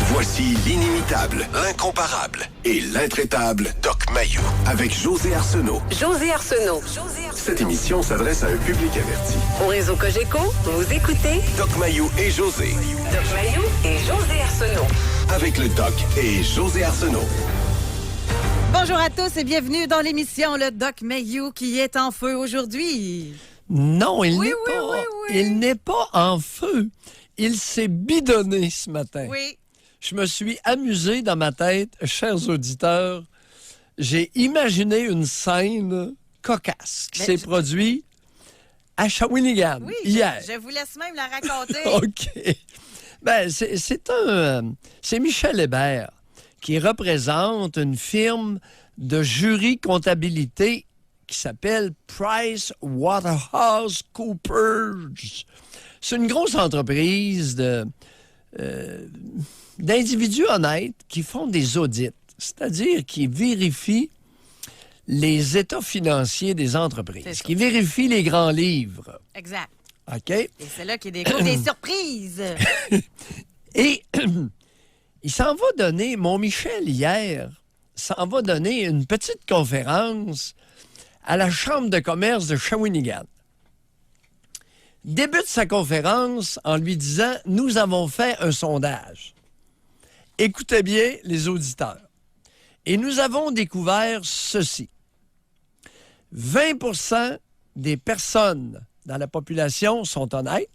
Voici l'inimitable, l'incomparable et l'intraitable Doc Mayou avec José Arsenault. José Arsenault. Cette émission s'adresse à un public averti. Au réseau Cogeco, vous écoutez Doc Mayou et José. Doc Mayou et José Arsenault. Avec le Doc et José Arsenault. Bonjour à tous et bienvenue dans l'émission Le Doc Mayou qui est en feu aujourd'hui. Non, il Oui. n'est pas en feu. Il s'est bidonné ce matin. Oui. Je me suis amusé dans ma tête, chers auditeurs. J'ai imaginé une scène cocasse qui s'est produite à Shawinigan hier. Je vous laisse même la raconter. OK. Ben, c'est Michel Hébert qui représente une firme de jury comptabilité qui s'appelle PricewaterhouseCoopers. C'est une grosse entreprise d'individus honnêtes qui font des audits, c'est-à-dire qui vérifient les états financiers des entreprises, qui vérifient les grands livres. Exact. OK? Et c'est là qu'il découvre des surprises. Et il s'en va donner, mon Michel, hier, s'en va donner une petite conférence à la Chambre de commerce de Shawinigan. Débute sa conférence en lui disant « Nous avons fait un sondage. Écoutez bien les auditeurs. Et nous avons découvert ceci. 20% des personnes dans la population sont honnêtes.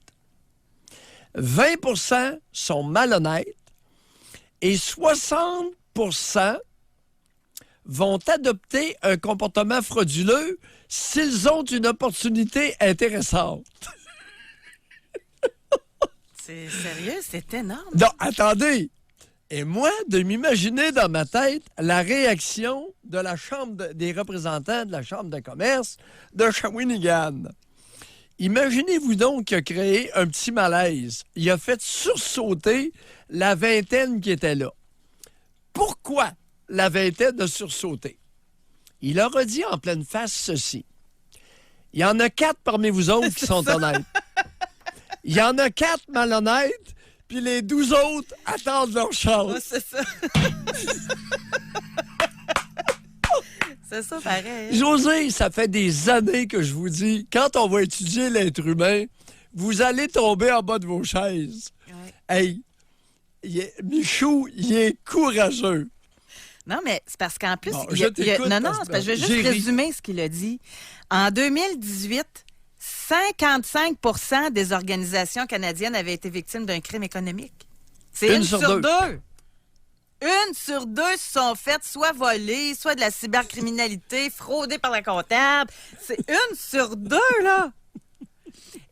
20% sont malhonnêtes. Et 60% vont adopter un comportement frauduleux s'ils ont une opportunité intéressante. » C'est sérieux? C'est énorme. Non, attendez. Et moi, de m'imaginer dans ma tête la réaction de la Chambre des représentants de la Chambre de commerce de Shawinigan. Imaginez-vous donc qu'il a créé un petit malaise. Il a fait sursauter la vingtaine qui était là. Pourquoi la vingtaine a sursauté? Il leur a dit en pleine face ceci. Il y en a 4 parmi vous autres qui sont honnêtes. Il y en a 4 malhonnêtes, puis les 12 autres attendent leur chance. Ouais, c'est ça. C'est ça, pareil. José, ça fait des années que je vous dis, quand on va étudier l'être humain, vous allez tomber en bas de vos chaises. Ouais. Hey, Michou, il est courageux. Non, mais c'est parce qu'en plus... Non, je vais juste résumer ce qu'il a dit. En 2018... 55% des organisations canadiennes avaient été victimes d'un crime économique. C'est une sur deux. Une sur deux se sont faites soit volées, soit de la cybercriminalité, fraudées par la comptable. C'est une sur deux, là.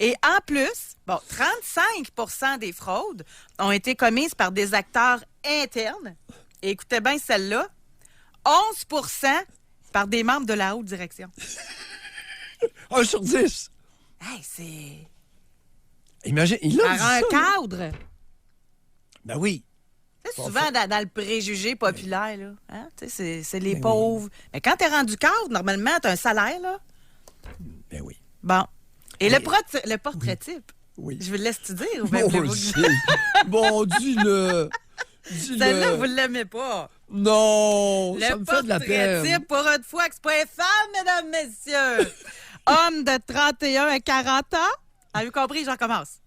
Et en plus, 35% des fraudes ont été commises par des acteurs internes. Et écoutez bien celle-là, 11% par des membres de la haute direction. 1 sur 10. Hey, c'est... Imagine, il a par dit un ça, cadre. Ben oui. C'est souvent dans le préjugé populaire, là. Hein? C'est les pauvres. Oui. Mais quand t'es rendu cadre, normalement, t'as un salaire, là. Ben oui. Bon. Et le portrait type? Oui. Je vous le laisse te dire? Ou Bon, dis-le. Celle-là, vous ne l'aimez pas. Non, ça me fait de la peine. Le portrait type, pour une fois que c'est pas une femme, mesdames, messieurs. Homme de 31 à 40 ans. Avez-vous compris? J'en commence.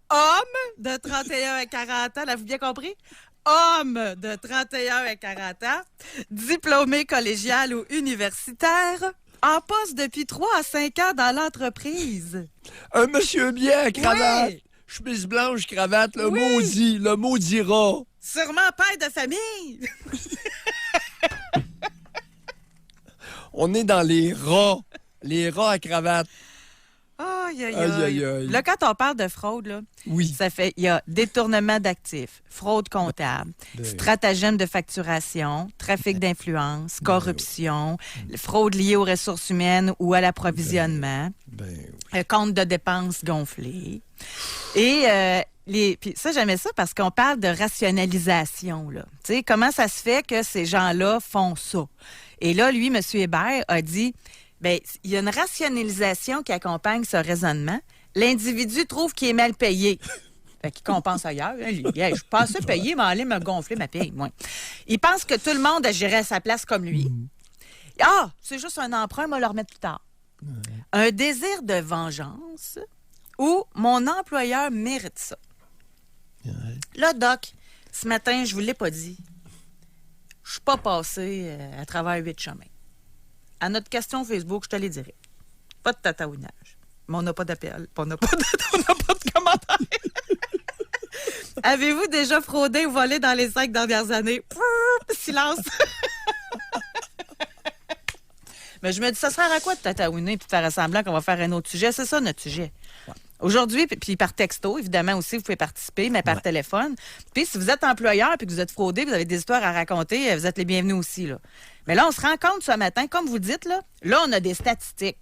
Homme de 31 à 40 ans. L'avez-vous bien compris? Homme de 31 à 40 ans. Diplômé collégial ou universitaire. En poste depuis 3 à 5 ans dans l'entreprise. Un monsieur bien à cravate. Oui. Chemise blanche, cravate, le maudit rat. Sûrement père de famille. On est dans les rats à cravate. Aïe, aïe, Aïe, aïe, aïe. aïe. Là, quand on parle de fraude, là, Oui. ça fait, il y a détournement d'actifs, fraude comptable, stratagème de facturation, trafic d'influence, corruption, fraude liée aux ressources humaines ou à l'approvisionnement, compte de dépenses gonflé. Et puis ça, j'aimais ça parce qu'on parle de rationalisation, là. Tu sais, comment ça se fait que ces gens-là font ça? Et là, lui, M. Hébert a dit, bien, il y a une rationalisation qui accompagne ce raisonnement. L'individu trouve qu'il est mal payé. Fait qu'il compense ailleurs. Hein, lui. Hey, je suis pas assez payé, mais aller me gonfler ma paye. Moi. Il pense que tout le monde agirait à sa place comme lui. Ah, c'est juste un emprunt, on va le remettre plus tard. Un désir de vengeance ou mon employeur mérite ça. Là, Doc, ce matin, je vous l'ai pas dit. Je suis pas passé à travers 8 chemins. À notre question Facebook, je te les dirai. Pas de tataouinage. Mais on n'a pas d'appel. On n'a pas de commentaires. Avez-vous déjà fraudé ou volé dans les 5 dernières années? Silence. Mais je me dis, ça sert à quoi de tataouiner et de faire semblant qu'on va faire un autre sujet? C'est ça, notre sujet. Ouais. Aujourd'hui, puis par texto, évidemment aussi, vous pouvez participer, mais par téléphone. Puis si vous êtes employeur et que vous êtes fraudé, vous avez des histoires à raconter, vous êtes les bienvenus aussi. Là. Mais là, on se rend compte ce matin, comme vous dites, là, on a des statistiques.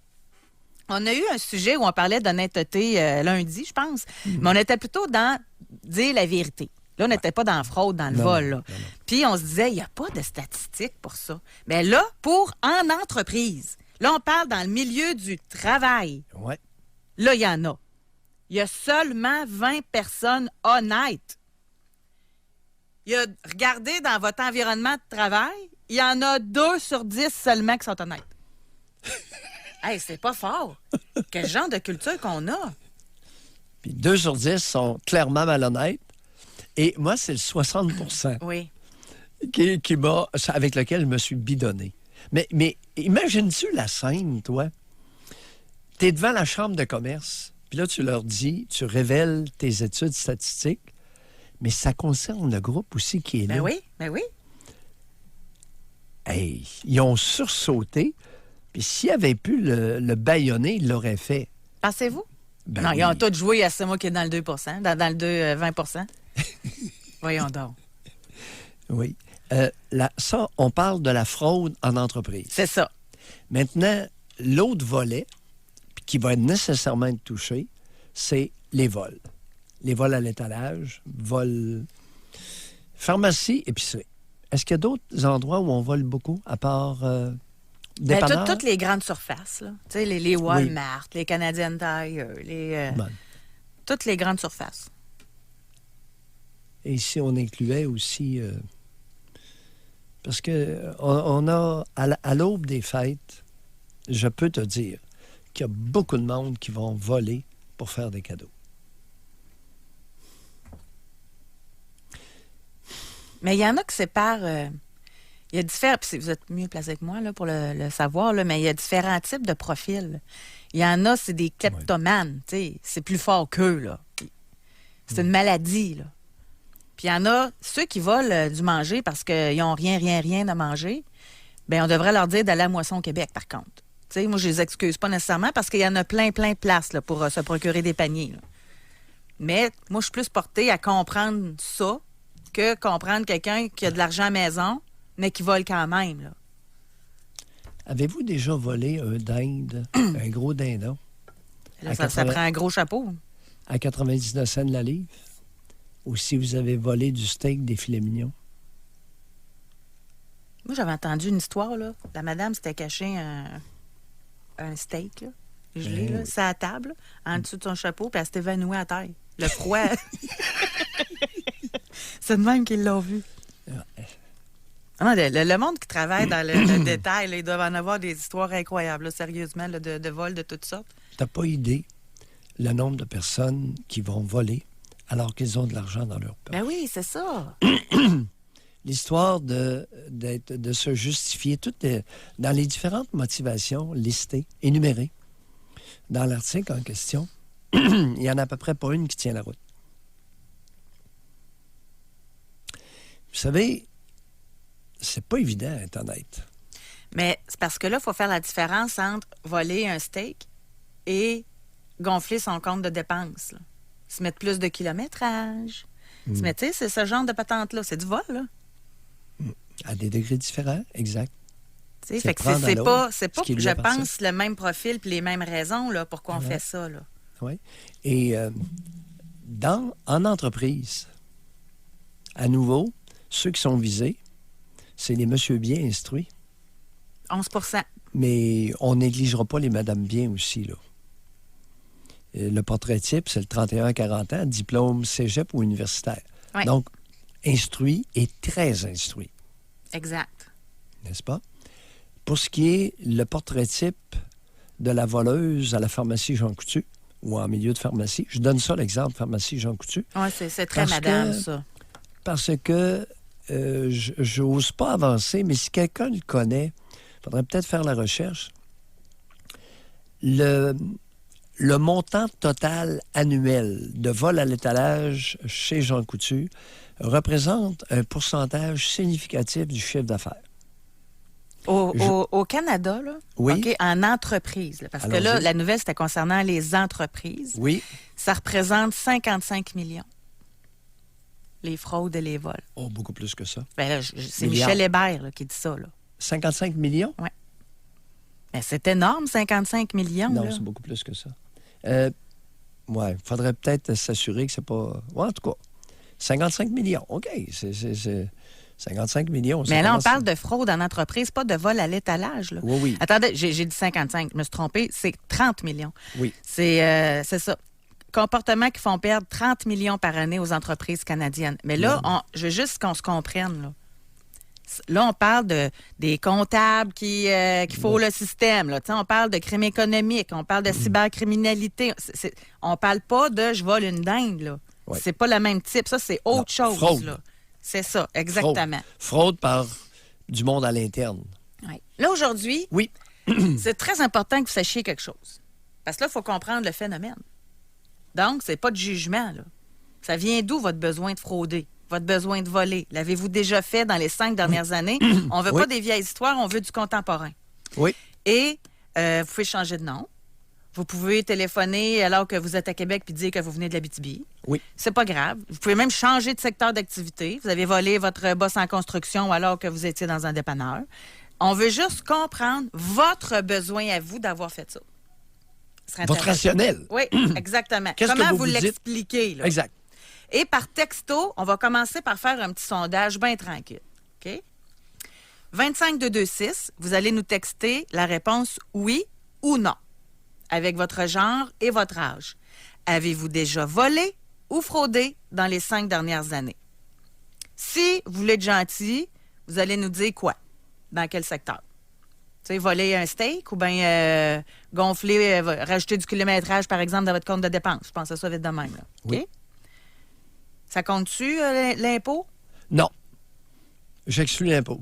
On a eu un sujet où on parlait d'honnêteté lundi, je pense, mais on était plutôt dans dire la vérité. Là, on n'était pas dans la fraude, dans le vol. Là. Puis on se disait, il n'y a pas de statistiques pour ça. Mais là, en entreprise, là, on parle dans le milieu du travail. Ouais. Là, il y en a. Il y a seulement 20 personnes honnêtes. Regardez dans votre environnement de travail, il y en a 2 sur 10 seulement qui sont honnêtes. Hey, c'est pas fort. Quel genre de culture qu'on a? Puis 2 sur 10 sont clairement malhonnêtes. Et moi, c'est le 60 oui. avec lequel je me suis bidonné. Mais imagines-tu la scène, toi? Tu es devant la chambre de commerce, puis là, tu leur dis, tu révèles tes études statistiques, mais ça concerne le groupe aussi qui est là. Ben oui. Hey, ils ont sursauté, puis s'ils avaient pu le bâillonner, ils l'auraient fait. Pensez-vous? Ben non, oui. ils ont tous joué à ce mois qui est dans le 2 dans le 20 Voyons donc. Oui. Ça, on parle de la fraude en entreprise. C'est ça. Maintenant, l'autre volet, qui va nécessairement être touché, c'est les vols. Les vols à l'étalage, vols pharmacie, épicerie. Est-ce qu'il y a d'autres endroits où on vole beaucoup, à part dépanneurs? Toutes les grandes surfaces, là. Tu sais, les Walmart, les Canadian Tire, toutes les grandes surfaces. Et si on incluait aussi... parce que on a, à l'aube des fêtes, je peux te dire qu'il y a beaucoup de monde qui vont voler pour faire des cadeaux. Mais il y en a qui séparent... il y a différents... Puis vous êtes mieux placé que moi là, pour le savoir, là, mais il y a différents types de profils. Il y en a, c'est des kleptomanes. Ouais. C'est plus fort qu'eux. Là. C'est une maladie, là. Puis il y en a, ceux qui volent du manger parce qu'ils n'ont rien à manger, bien, on devrait leur dire d'aller à Moisson Québec, par contre. T'sais, moi, je les excuse pas nécessairement parce qu'il y en a plein de places là, pour se procurer des paniers. Là. Mais moi, je suis plus portée à comprendre ça que comprendre quelqu'un qui a de l'argent à la maison, mais qui vole quand même. Là. Avez-vous déjà volé un dinde, un gros dindon? Là, ça prend un gros chapeau. À 99 cents la livre? Ou si vous avez volé du steak, des filets mignons? Moi, j'avais entendu une histoire, là. La madame s'était cachée un steak, là, gelé, là, sur la table, en dessous de son chapeau, puis elle s'était évanouie à terre. Le froid. C'est de même qu'ils l'ont vu. Ah, le monde qui travaille dans le détail, là, ils doivent en avoir des histoires incroyables, là, sérieusement, là, de vol de toutes sortes. T'as pas idée le nombre de personnes qui vont voler alors qu'ils ont de l'argent dans leur poche. Ben oui, c'est ça. L'histoire de se justifier dans les différentes motivations listées, énumérées dans l'article en question, il y en a à peu près pas une qui tient la route. Vous savez, c'est pas évident d'être honnête. Mais c'est parce que là, il faut faire la différence entre voler un steak et gonfler son compte de dépenses. Là. Se mettre plus de kilométrage. Se mettre, tu sais, c'est ce genre de patente-là. C'est du vol, là. À des degrés différents, exact. Fait que c'est pas que je pense, le même profil puis les mêmes raisons là, pourquoi on fait ça. Là. Oui. Et en entreprise, à nouveau, ceux qui sont visés, c'est les monsieur bien instruits. 11 %. Mais on négligera pas les madame bien aussi, là. Le portrait type, c'est le 31-40 ans, diplôme cégep ou universitaire. Oui. Donc, instruit et très instruit. Exact. N'est-ce pas? Pour ce qui est le portrait type de la voleuse à la pharmacie Jean Coutu ou en milieu de pharmacie, je donne ça l'exemple, pharmacie Jean Coutu. Oui, c'est très madame, ça. Parce que je n'ose pas avancer, mais si quelqu'un le connaît, il faudrait peut-être faire la recherche. Le montant total annuel de vol à l'étalage chez Jean Coutu représente un pourcentage significatif du chiffre d'affaires. Au Canada, là? Oui. OK, en entreprise. Là, parce que là, la nouvelle, c'était concernant les entreprises. Oui. Ça représente 55 millions. Les fraudes et les vols. Oh, beaucoup plus que ça. Ben là, c'est Milliards. Michel Hébert là, qui dit ça. Là. 55 millions? Oui. Ben, c'est énorme, 55 millions. Non, là. c'est beaucoup plus que ça. Oui, il faudrait peut-être s'assurer que c'est pas... Ouais, en tout cas, 55 millions. OK, c'est 55 millions. Mais là, on parle de fraude en entreprise, pas de vol à l'étalage. Là. Oui, oui. Attendez, j'ai dit 55, je me suis trompée, c'est 30 millions. Oui. C'est ça. Comportements qui font perdre 30 millions par année aux entreprises canadiennes. Mais là, je veux juste qu'on se comprenne. Là, on parle des comptables qui font le système. Là. On parle de crime économique, on parle de cybercriminalité. On parle pas de « je vole une dinde ». Là. Oui. C'est pas le même type. Ça, c'est autre chose. Fraude. Là. C'est ça, exactement. Fraude par du monde à l'interne. Ouais. Là, aujourd'hui, Oui. c'est très important que vous sachiez quelque chose. Parce que là, il faut comprendre le phénomène. Donc, c'est pas de jugement. Là. Ça vient d'où votre besoin de frauder, votre besoin de voler? L'avez-vous déjà fait dans les 5 dernières années? On veut pas des vieilles histoires, on veut du contemporain. Oui. Et vous pouvez changer de nom. Vous pouvez téléphoner alors que vous êtes à Québec puis dire que vous venez de l'Abitibi. Oui. C'est pas grave. Vous pouvez même changer de secteur d'activité. Vous avez volé votre boss en construction alors que vous étiez dans un dépanneur. On veut juste comprendre votre besoin à vous d'avoir fait ça. Votre rationnel. Oui, exactement. Qu'est-ce Comment que vous dites? l'expliquez? Là? Exact. Et par texto, on va commencer par faire un petit sondage bien tranquille. OK? 25226, vous allez nous texter la réponse oui ou non, avec votre genre et votre âge. Avez-vous déjà volé ou fraudé dans les 5 dernières années? Si vous voulez être gentil, vous allez nous dire quoi? Dans quel secteur? Tu sais, voler un steak ou bien gonfler, rajouter du kilométrage, par exemple, dans votre compte de dépenses. Je pense à ça vite de même. Là. OK? Oui. Ça compte-tu, l'impôt? Non. J'exclus l'impôt.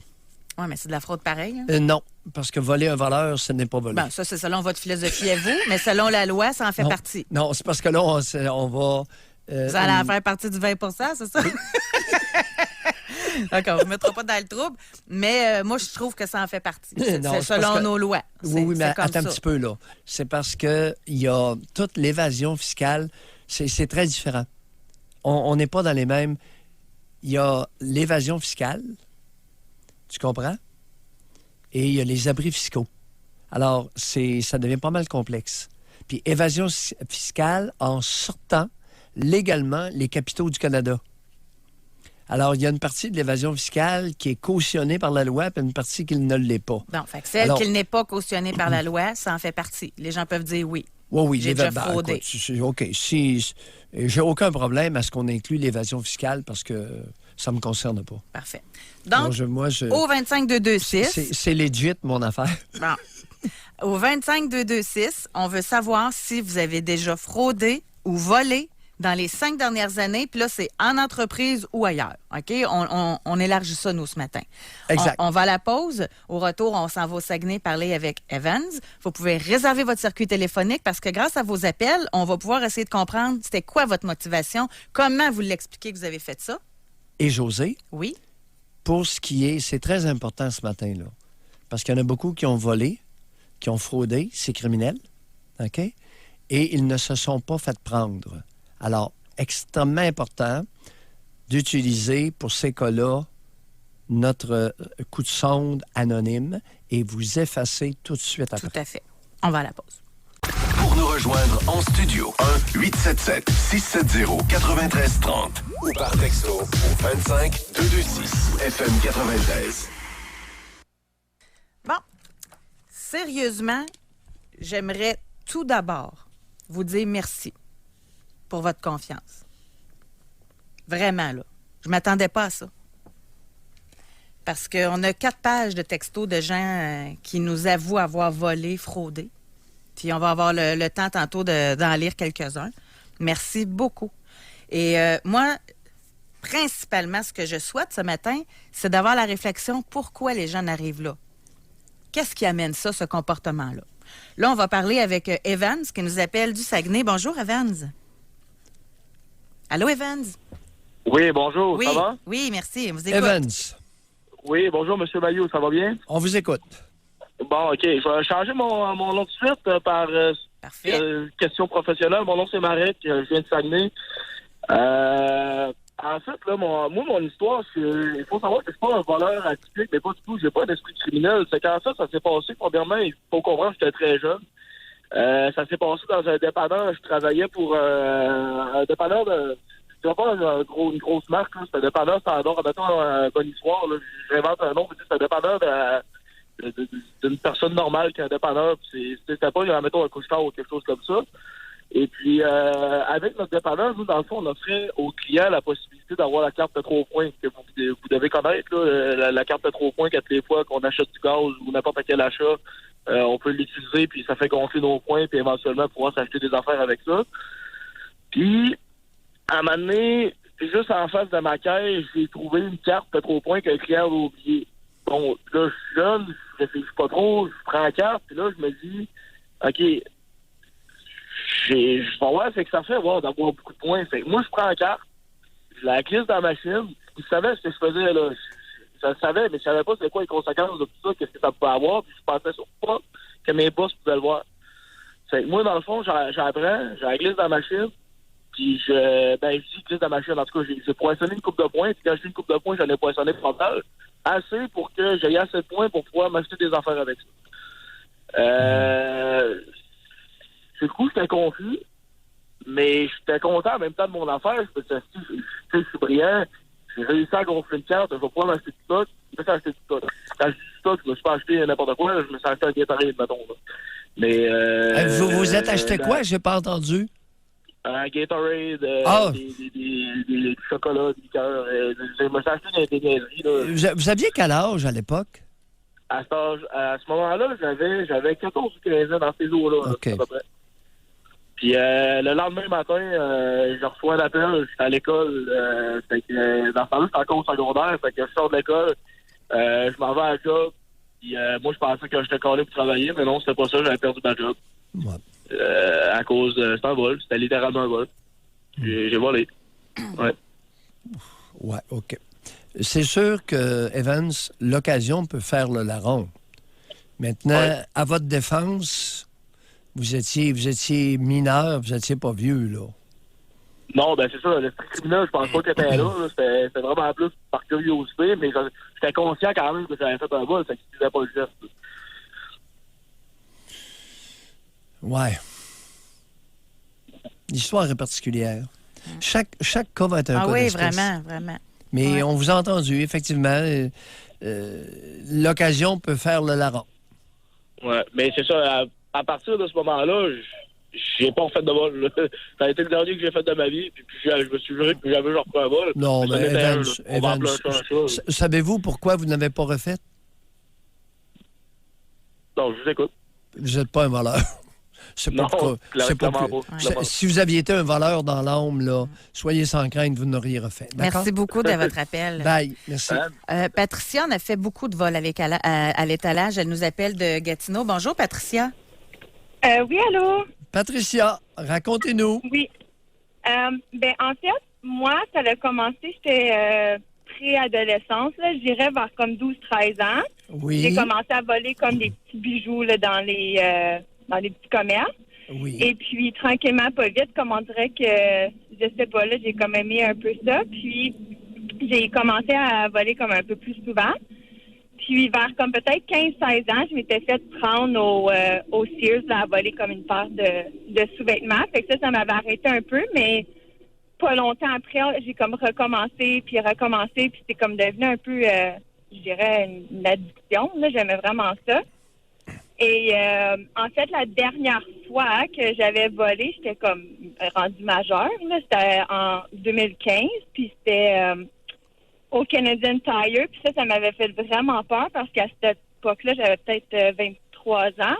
Oui, mais c'est de la fraude pareille. Hein? Non, parce que voler un voleur, ce n'est pas voler. Bon, ça, c'est selon votre philosophie à vous, mais selon la loi, ça en fait partie. Non, c'est parce que là, on va... Vous allez en faire partie du 20 c'est ça? D'accord, on ne mettra pas dans le trouble, mais moi, je trouve que ça en fait partie. C'est selon nos lois. Oui, mais attends un ça. petit peu, là. C'est parce qu'il y a toute l'évasion fiscale, c'est très différent. On n'est pas dans les mêmes... Il y a l'évasion fiscale, tu comprends? Et il y a les abris fiscaux. Alors, ça devient pas mal complexe. Puis évasion fiscale en sortant légalement les capitaux du Canada. Alors, il y a une partie de l'évasion fiscale qui est cautionnée par la loi, puis une partie qui ne l'est pas. Bon, fait que celle qui n'est pas cautionnée par la loi, ça en fait partie. Les gens peuvent dire oui. Oui, j'ai déjà fraudé. OK. J'ai aucun problème à ce qu'on inclue l'évasion fiscale parce que ça ne me concerne pas. Parfait. Donc, moi, au 25226... C'est legit, mon affaire. Bon. Au 25226, on veut savoir si vous avez déjà fraudé ou volé dans les 5 dernières années. Puis là, c'est en entreprise ou ailleurs. OK? On élargit ça, nous, ce matin. Exact. On va à la pause. Au retour, on s'en va au Saguenay parler avec Evans. Vous pouvez réserver votre circuit téléphonique parce que grâce à vos appels, on va pouvoir essayer de comprendre c'était quoi votre motivation, comment vous l'expliquez que vous avez fait ça. Et José, oui, pour ce qui est... C'est très important ce matin-là. Parce qu'il y en a beaucoup qui ont volé, qui ont fraudé, c'est criminel. OK? Et ils ne se sont pas fait prendre. Alors, extrêmement important d'utiliser pour ces cas-là notre coup de sonde anonyme et vous effacer tout de suite après. Tout à fait. On va à la pause. Pour nous rejoindre en studio, 1-877-670-9330 ou par texto au 25-226 FM 93. Bon, sérieusement, j'aimerais tout d'abord vous dire merci pour votre confiance. Vraiment, là. Je ne m'attendais pas à ça. Parce qu'on a 4 pages de textos de gens qui nous avouent avoir volé, fraudé. Puis on va avoir le temps tantôt d'en lire quelques-uns. Merci beaucoup. Et moi, principalement, ce que je souhaite ce matin, c'est d'avoir la réflexion pourquoi les gens arrivent là. Qu'est-ce qui amène ça, ce comportement-là? Là, on va parler avec Evans, qui nous appelle du Saguenay. Bonjour, Evans. Allô, Evans? Oui, bonjour, Oui, ça va? oui, merci. On vous écoute. Evans, Oui, bonjour, M. Maillot, ça va bien? on vous écoute. Bon, OK, je vais changer mon nom de suite par Parfait. question professionnelle. Mon nom, c'est Marek, je viens de Saguenay. En fait, là, mon histoire, il faut savoir que je suis pas un voleur atypique, mais pas du tout, j'ai pas d'esprit criminel. C'est quand ça s'est passé, premièrement, il faut comprendre que j'étais très jeune. Ça s'est passé dans un dépanneur, je travaillais pour un dépanneur de... C'est pas une grosse marque, là. C'est un dépanneur standard. Mettons un bon histoire, là. J'invente un nom, mais c'est un dépanneur d'une personne normale qui est un dépanneur. C'était pas, mettons, un couche-tard ou quelque chose comme ça. Et puis, avec notre dépanneur, nous, dans le fond, on offrait aux clients la possibilité d'avoir la carte de 3 points que vous devez connaître, là, la carte de 3 points, qu'à toutes les fois qu'on achète du gaz ou n'importe quel achat, on peut l'utiliser, puis ça fait gonfler nos points, puis éventuellement pouvoir s'acheter des affaires avec ça. Puis, à un moment donné, juste en face de ma caisse, j'ai trouvé une carte de 3 points qu'un client avait oublié. Bon, là, je suis jeune, je réfléchis pas trop, je prends la carte, puis là, je me dis, OK, je vais voir ce que ça fait, d'avoir beaucoup de points. Fait que moi, je prends la carte, je la glisse dans la machine, je savais ce que je faisais, là. Je le savais, mais je savais pas c'est quoi les conséquences de tout ça, qu'est-ce que ça pouvait avoir, puis je pensais surtout pas que mes boss pouvaient le voir. Fait que moi, dans le fond, j'apprends, je la glisse dans la machine, puis je dis glisse dans la machine. En tout cas, j'ai poinçonné une coupe de points, puis quand je dis une coupe de points, j'en ai poinçonné pas mal. Assez pour que j'aie assez de points pour pouvoir m'acheter des affaires avec ça. Du coup, j'étais confus, mais j'étais content en même temps de mon affaire. Je me suis dit, je suis brillant, j'ai réussi à gonfler une carte, je vais pouvoir m'acheter du stock. Je me suis acheté du stock. Quand je dis du stock, je me suis pas acheté n'importe quoi, je me suis acheté un Gatorade, mettons. Là. Mais, vous êtes acheté quoi? J'ai pas entendu. Un Gatorade, des chocolats, des liqueurs. Je me suis acheté des niaiseries. Là. Vous aviez quel âge à l'époque? À ce moment-là, j'avais 14 ou 15 ans dans ces eaux-là, OK. à peu près. Puis le lendemain matin, je reçois un appel, j'étais à l'école, dans ce temps-là, j'étais encore au secondaire, fait que je sors de l'école, je m'en vais à la job, puis moi je pensais que j'étais collé pour travailler, mais non, c'était pas ça, j'avais perdu ma job. Ouais. À cause de... C'était un vol, c'était littéralement un vol. J'ai volé. Ouais. Ouais, OK. C'est sûr que, Evans, l'occasion peut faire le larron. Maintenant, Ouais. à votre défense, vous étiez mineur, vous n'étiez pas vieux, là. Non, ben c'est ça, l'esprit criminel, je pense pas que t'étais là. C'était vraiment plus par curiosité, mais j'étais conscient quand même que j'avais fait un vol, ça n'utilisait pas le geste. Ouais. L'histoire est particulière. Chaque cas va être un cas oui, d'espèce. vraiment, vraiment. Mais Ouais. on vous a entendu, effectivement. L'occasion peut faire le larron. Ouais, mais c'est ça, à partir de ce moment-là, j'ai pas refait de vol. Là. Ça a été le dernier que j'ai fait de ma vie, puis je me suis juré que jamais je reprends un vol. Non, ça mais n'était un, Evans, là. On va appeler un chat un chat. savez-vous pourquoi vous n'avez pas refait? Non, je vous écoute. Vous n'êtes pas un voleur. C'est pas Non, pour que- c'est pas clairement que- pas. c'est- Si vous aviez été un voleur dans l'âme, là, soyez sans crainte, vous n'auriez refait. D'accord? Merci beaucoup de votre appel. Bye. Merci. Patricia, on a fait beaucoup de vols à l'étalage. Elle nous appelle de Gatineau. Bonjour, Patricia. Oui, allô? Patricia, racontez-nous. Oui. En fait, moi, ça a commencé, j'étais préadolescence, là, je dirais vers comme 12-13 ans. Oui. J'ai commencé à voler comme des petits bijoux là, dans les petits commerces. Oui. Et puis, tranquillement, pas vite, comme on dirait que, je sais pas, là, j'ai comme aimé un peu ça. Puis, j'ai commencé à voler comme un peu plus souvent. Puis, vers comme peut-être 15-16 ans, je m'étais fait prendre au Sears là, à voler comme une paire de sous-vêtements. Fait que ça m'avait arrêté un peu, mais pas longtemps après, j'ai comme recommencé, puis c'est comme devenu un peu, je dirais, une addiction. Là, j'aimais vraiment ça. Et en fait, la dernière fois que j'avais volé, j'étais comme rendue majeure. Là. C'était en 2015, puis c'était au Canadian Tire. Puis ça m'avait fait vraiment peur parce qu'à cette époque-là, j'avais peut-être 23 ans.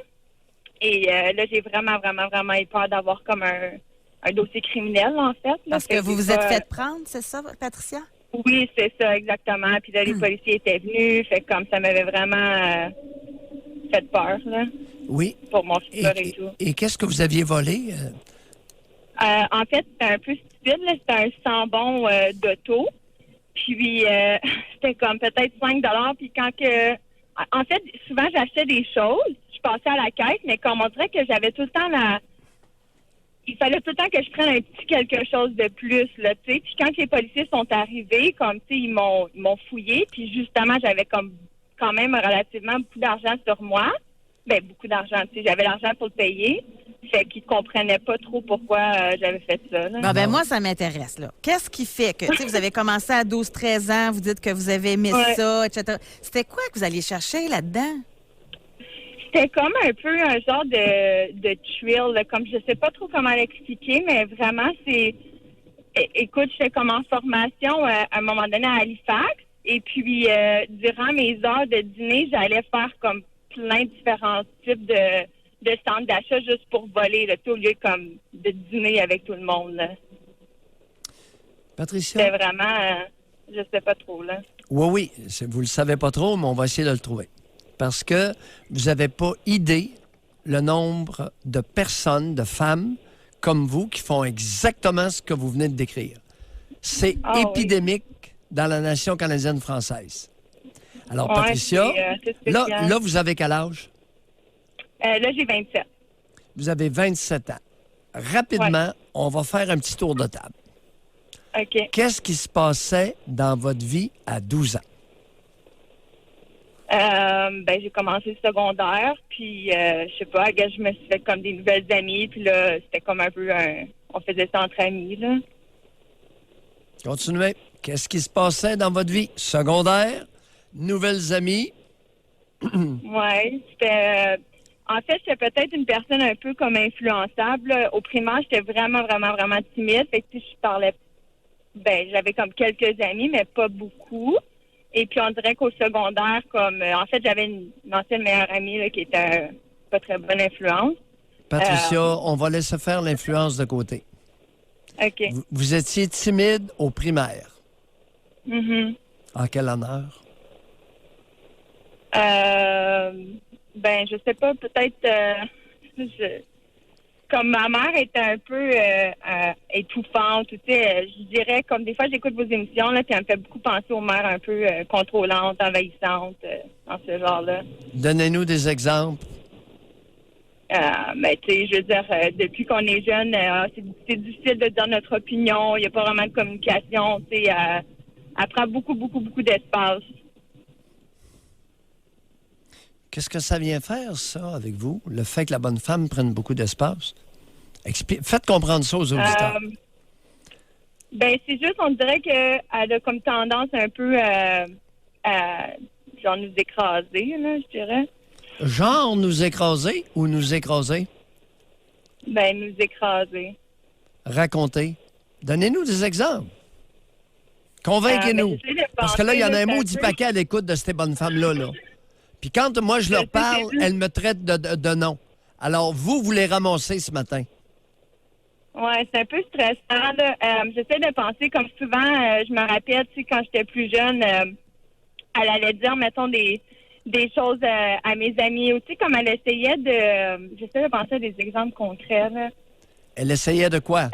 Et là, j'ai vraiment, vraiment, vraiment eu peur d'avoir comme un dossier criminel, en fait. Là. Parce que vous vous êtes fait prendre, c'est ça, Patricia? Oui, c'est ça, exactement. Puis là, les policiers étaient venus. Fait comme ça m'avait vraiment fait peur, là. Oui. Pour mon futur et tout. Et qu'est-ce que vous aviez volé? En fait, c'était un peu stupide, là. C'était un sambon d'auto. Puis, c'était comme peut-être 5 $. Puis quand que... En fait, souvent, j'achetais des choses. Je passais à la caisse, mais comme on dirait que j'avais tout le temps il fallait tout le temps que je prenne un petit quelque chose de plus, là, tu sais. Puis quand les policiers sont arrivés, comme, tu sais, ils m'ont fouillé. Puis justement, j'avais comme quand même relativement beaucoup d'argent sur moi. Ben, beaucoup d'argent, tu sais. J'avais l'argent pour le payer. Fait qu'ils comprenaient pas trop pourquoi j'avais fait ça, là. Ben moi, ça m'intéresse, là. Qu'est-ce qui fait que, tu sais, vous avez commencé à 12-13 ans, vous dites que vous avez aimé ça, etc. C'était quoi que vous alliez chercher là-dedans? C'était comme un peu un genre de thrill, là, comme je sais pas trop comment l'expliquer, mais vraiment, c'est... Écoute, j'étais comme en formation à un moment donné à Halifax, et puis durant mes heures de dîner, j'allais faire comme plein de différents types de centres d'achat juste pour voler, là, au lieu comme de dîner avec tout le monde, là. Patricia? C'était vraiment... je sais pas trop, là. Oui. Vous le savez pas trop, mais on va essayer de le trouver. Parce que vous n'avez pas idée le nombre de personnes, de femmes comme vous qui font exactement ce que vous venez de décrire. C'est épidémique dans la nation canadienne française. Alors, Patricia, là, vous avez quel âge? Là, j'ai 27. Vous avez 27 ans. Rapidement, on va faire un petit tour de table. OK. Qu'est-ce qui se passait dans votre vie à 12 ans? J'ai commencé le secondaire, puis je sais pas, je me suis fait comme des nouvelles amies, puis là, c'était comme un peu on faisait ça entre amis, là. Continuez. Qu'est-ce qui se passait dans votre vie? Secondaire, nouvelles amies? Oui, c'était... en fait, j'étais peut-être une personne un peu comme influençable, là. Au primaire, j'étais vraiment, vraiment, vraiment timide, fait que je parlais... j'avais comme quelques amis, mais pas beaucoup. Et puis, on dirait qu'au secondaire, en fait, j'avais une ancienne meilleure amie là, qui était pas très bonne influence. Patricia, on va laisser faire l'influence de côté. OK. Vous étiez timide au primaire. Mm-hmm. En quel honneur? Je sais pas, peut-être... Comme ma mère était un peu étouffante, tu sais, je dirais, comme des fois, j'écoute vos émissions, là, puis elle me fait beaucoup penser aux mères un peu contrôlantes, envahissantes, dans ce genre-là. Donnez-nous des exemples. Tu sais, je veux dire, depuis qu'on est jeune, c'est difficile de dire notre opinion, il n'y a pas vraiment de communication, tu sais, elle prend beaucoup, beaucoup, beaucoup d'espace. Qu'est-ce que ça vient faire, ça, avec vous? Le fait que la bonne femme prenne beaucoup d'espace? Faites comprendre ça aux auditeurs. C'est juste, on dirait qu'elle a comme tendance un peu à genre nous écraser, là, je dirais. Genre nous écraser ou nous écraser? Nous écraser. Racontez. Donnez-nous des exemples. Convainquez-nous. Parce que là, il y en a un maudit paquet à l'écoute de ces bonnes femmes-là, là. Puis quand moi, je leur parle, elles me traitent de nom. Alors, vous les ramassez ce matin. Oui, c'est un peu stressant. J'essaie de penser, comme souvent, je me rappelle, tu sais, quand j'étais plus jeune, elle allait dire, mettons, des choses à mes amis. Ou, tu sais, comme elle essayait j'essaie de penser à des exemples concrets, là. Elle essayait de quoi?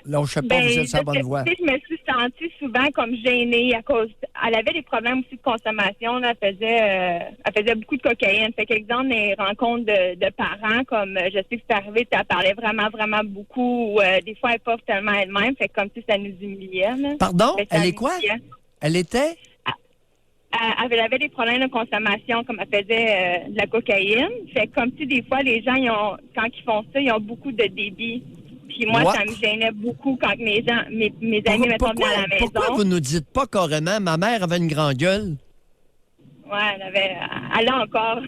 Là, je sais pas, vous êtes sa bonne voix. Je me suis sentie souvent comme gênée à cause... Elle avait des problèmes aussi de consommation. Là. Elle faisait beaucoup de cocaïne. Fait qu'exemple, les rencontres de parents, comme je sais que c'est arrivé, elle parlait vraiment, vraiment beaucoup. Des fois, elle n'est pas tellement elle-même. Fait que comme si ça nous humiliait. Là. Pardon? Elle est quoi? Elle était? Elle avait des problèmes de consommation, comme elle faisait de la cocaïne. Fait que comme si des fois, les gens, quand ils font ça, ils ont beaucoup de débit. Puis moi, ça me gênait beaucoup quand mes amis me tombaient à la maison. Pourquoi vous nous dites pas carrément, ma mère avait une grande gueule? Ouais, elle a encore.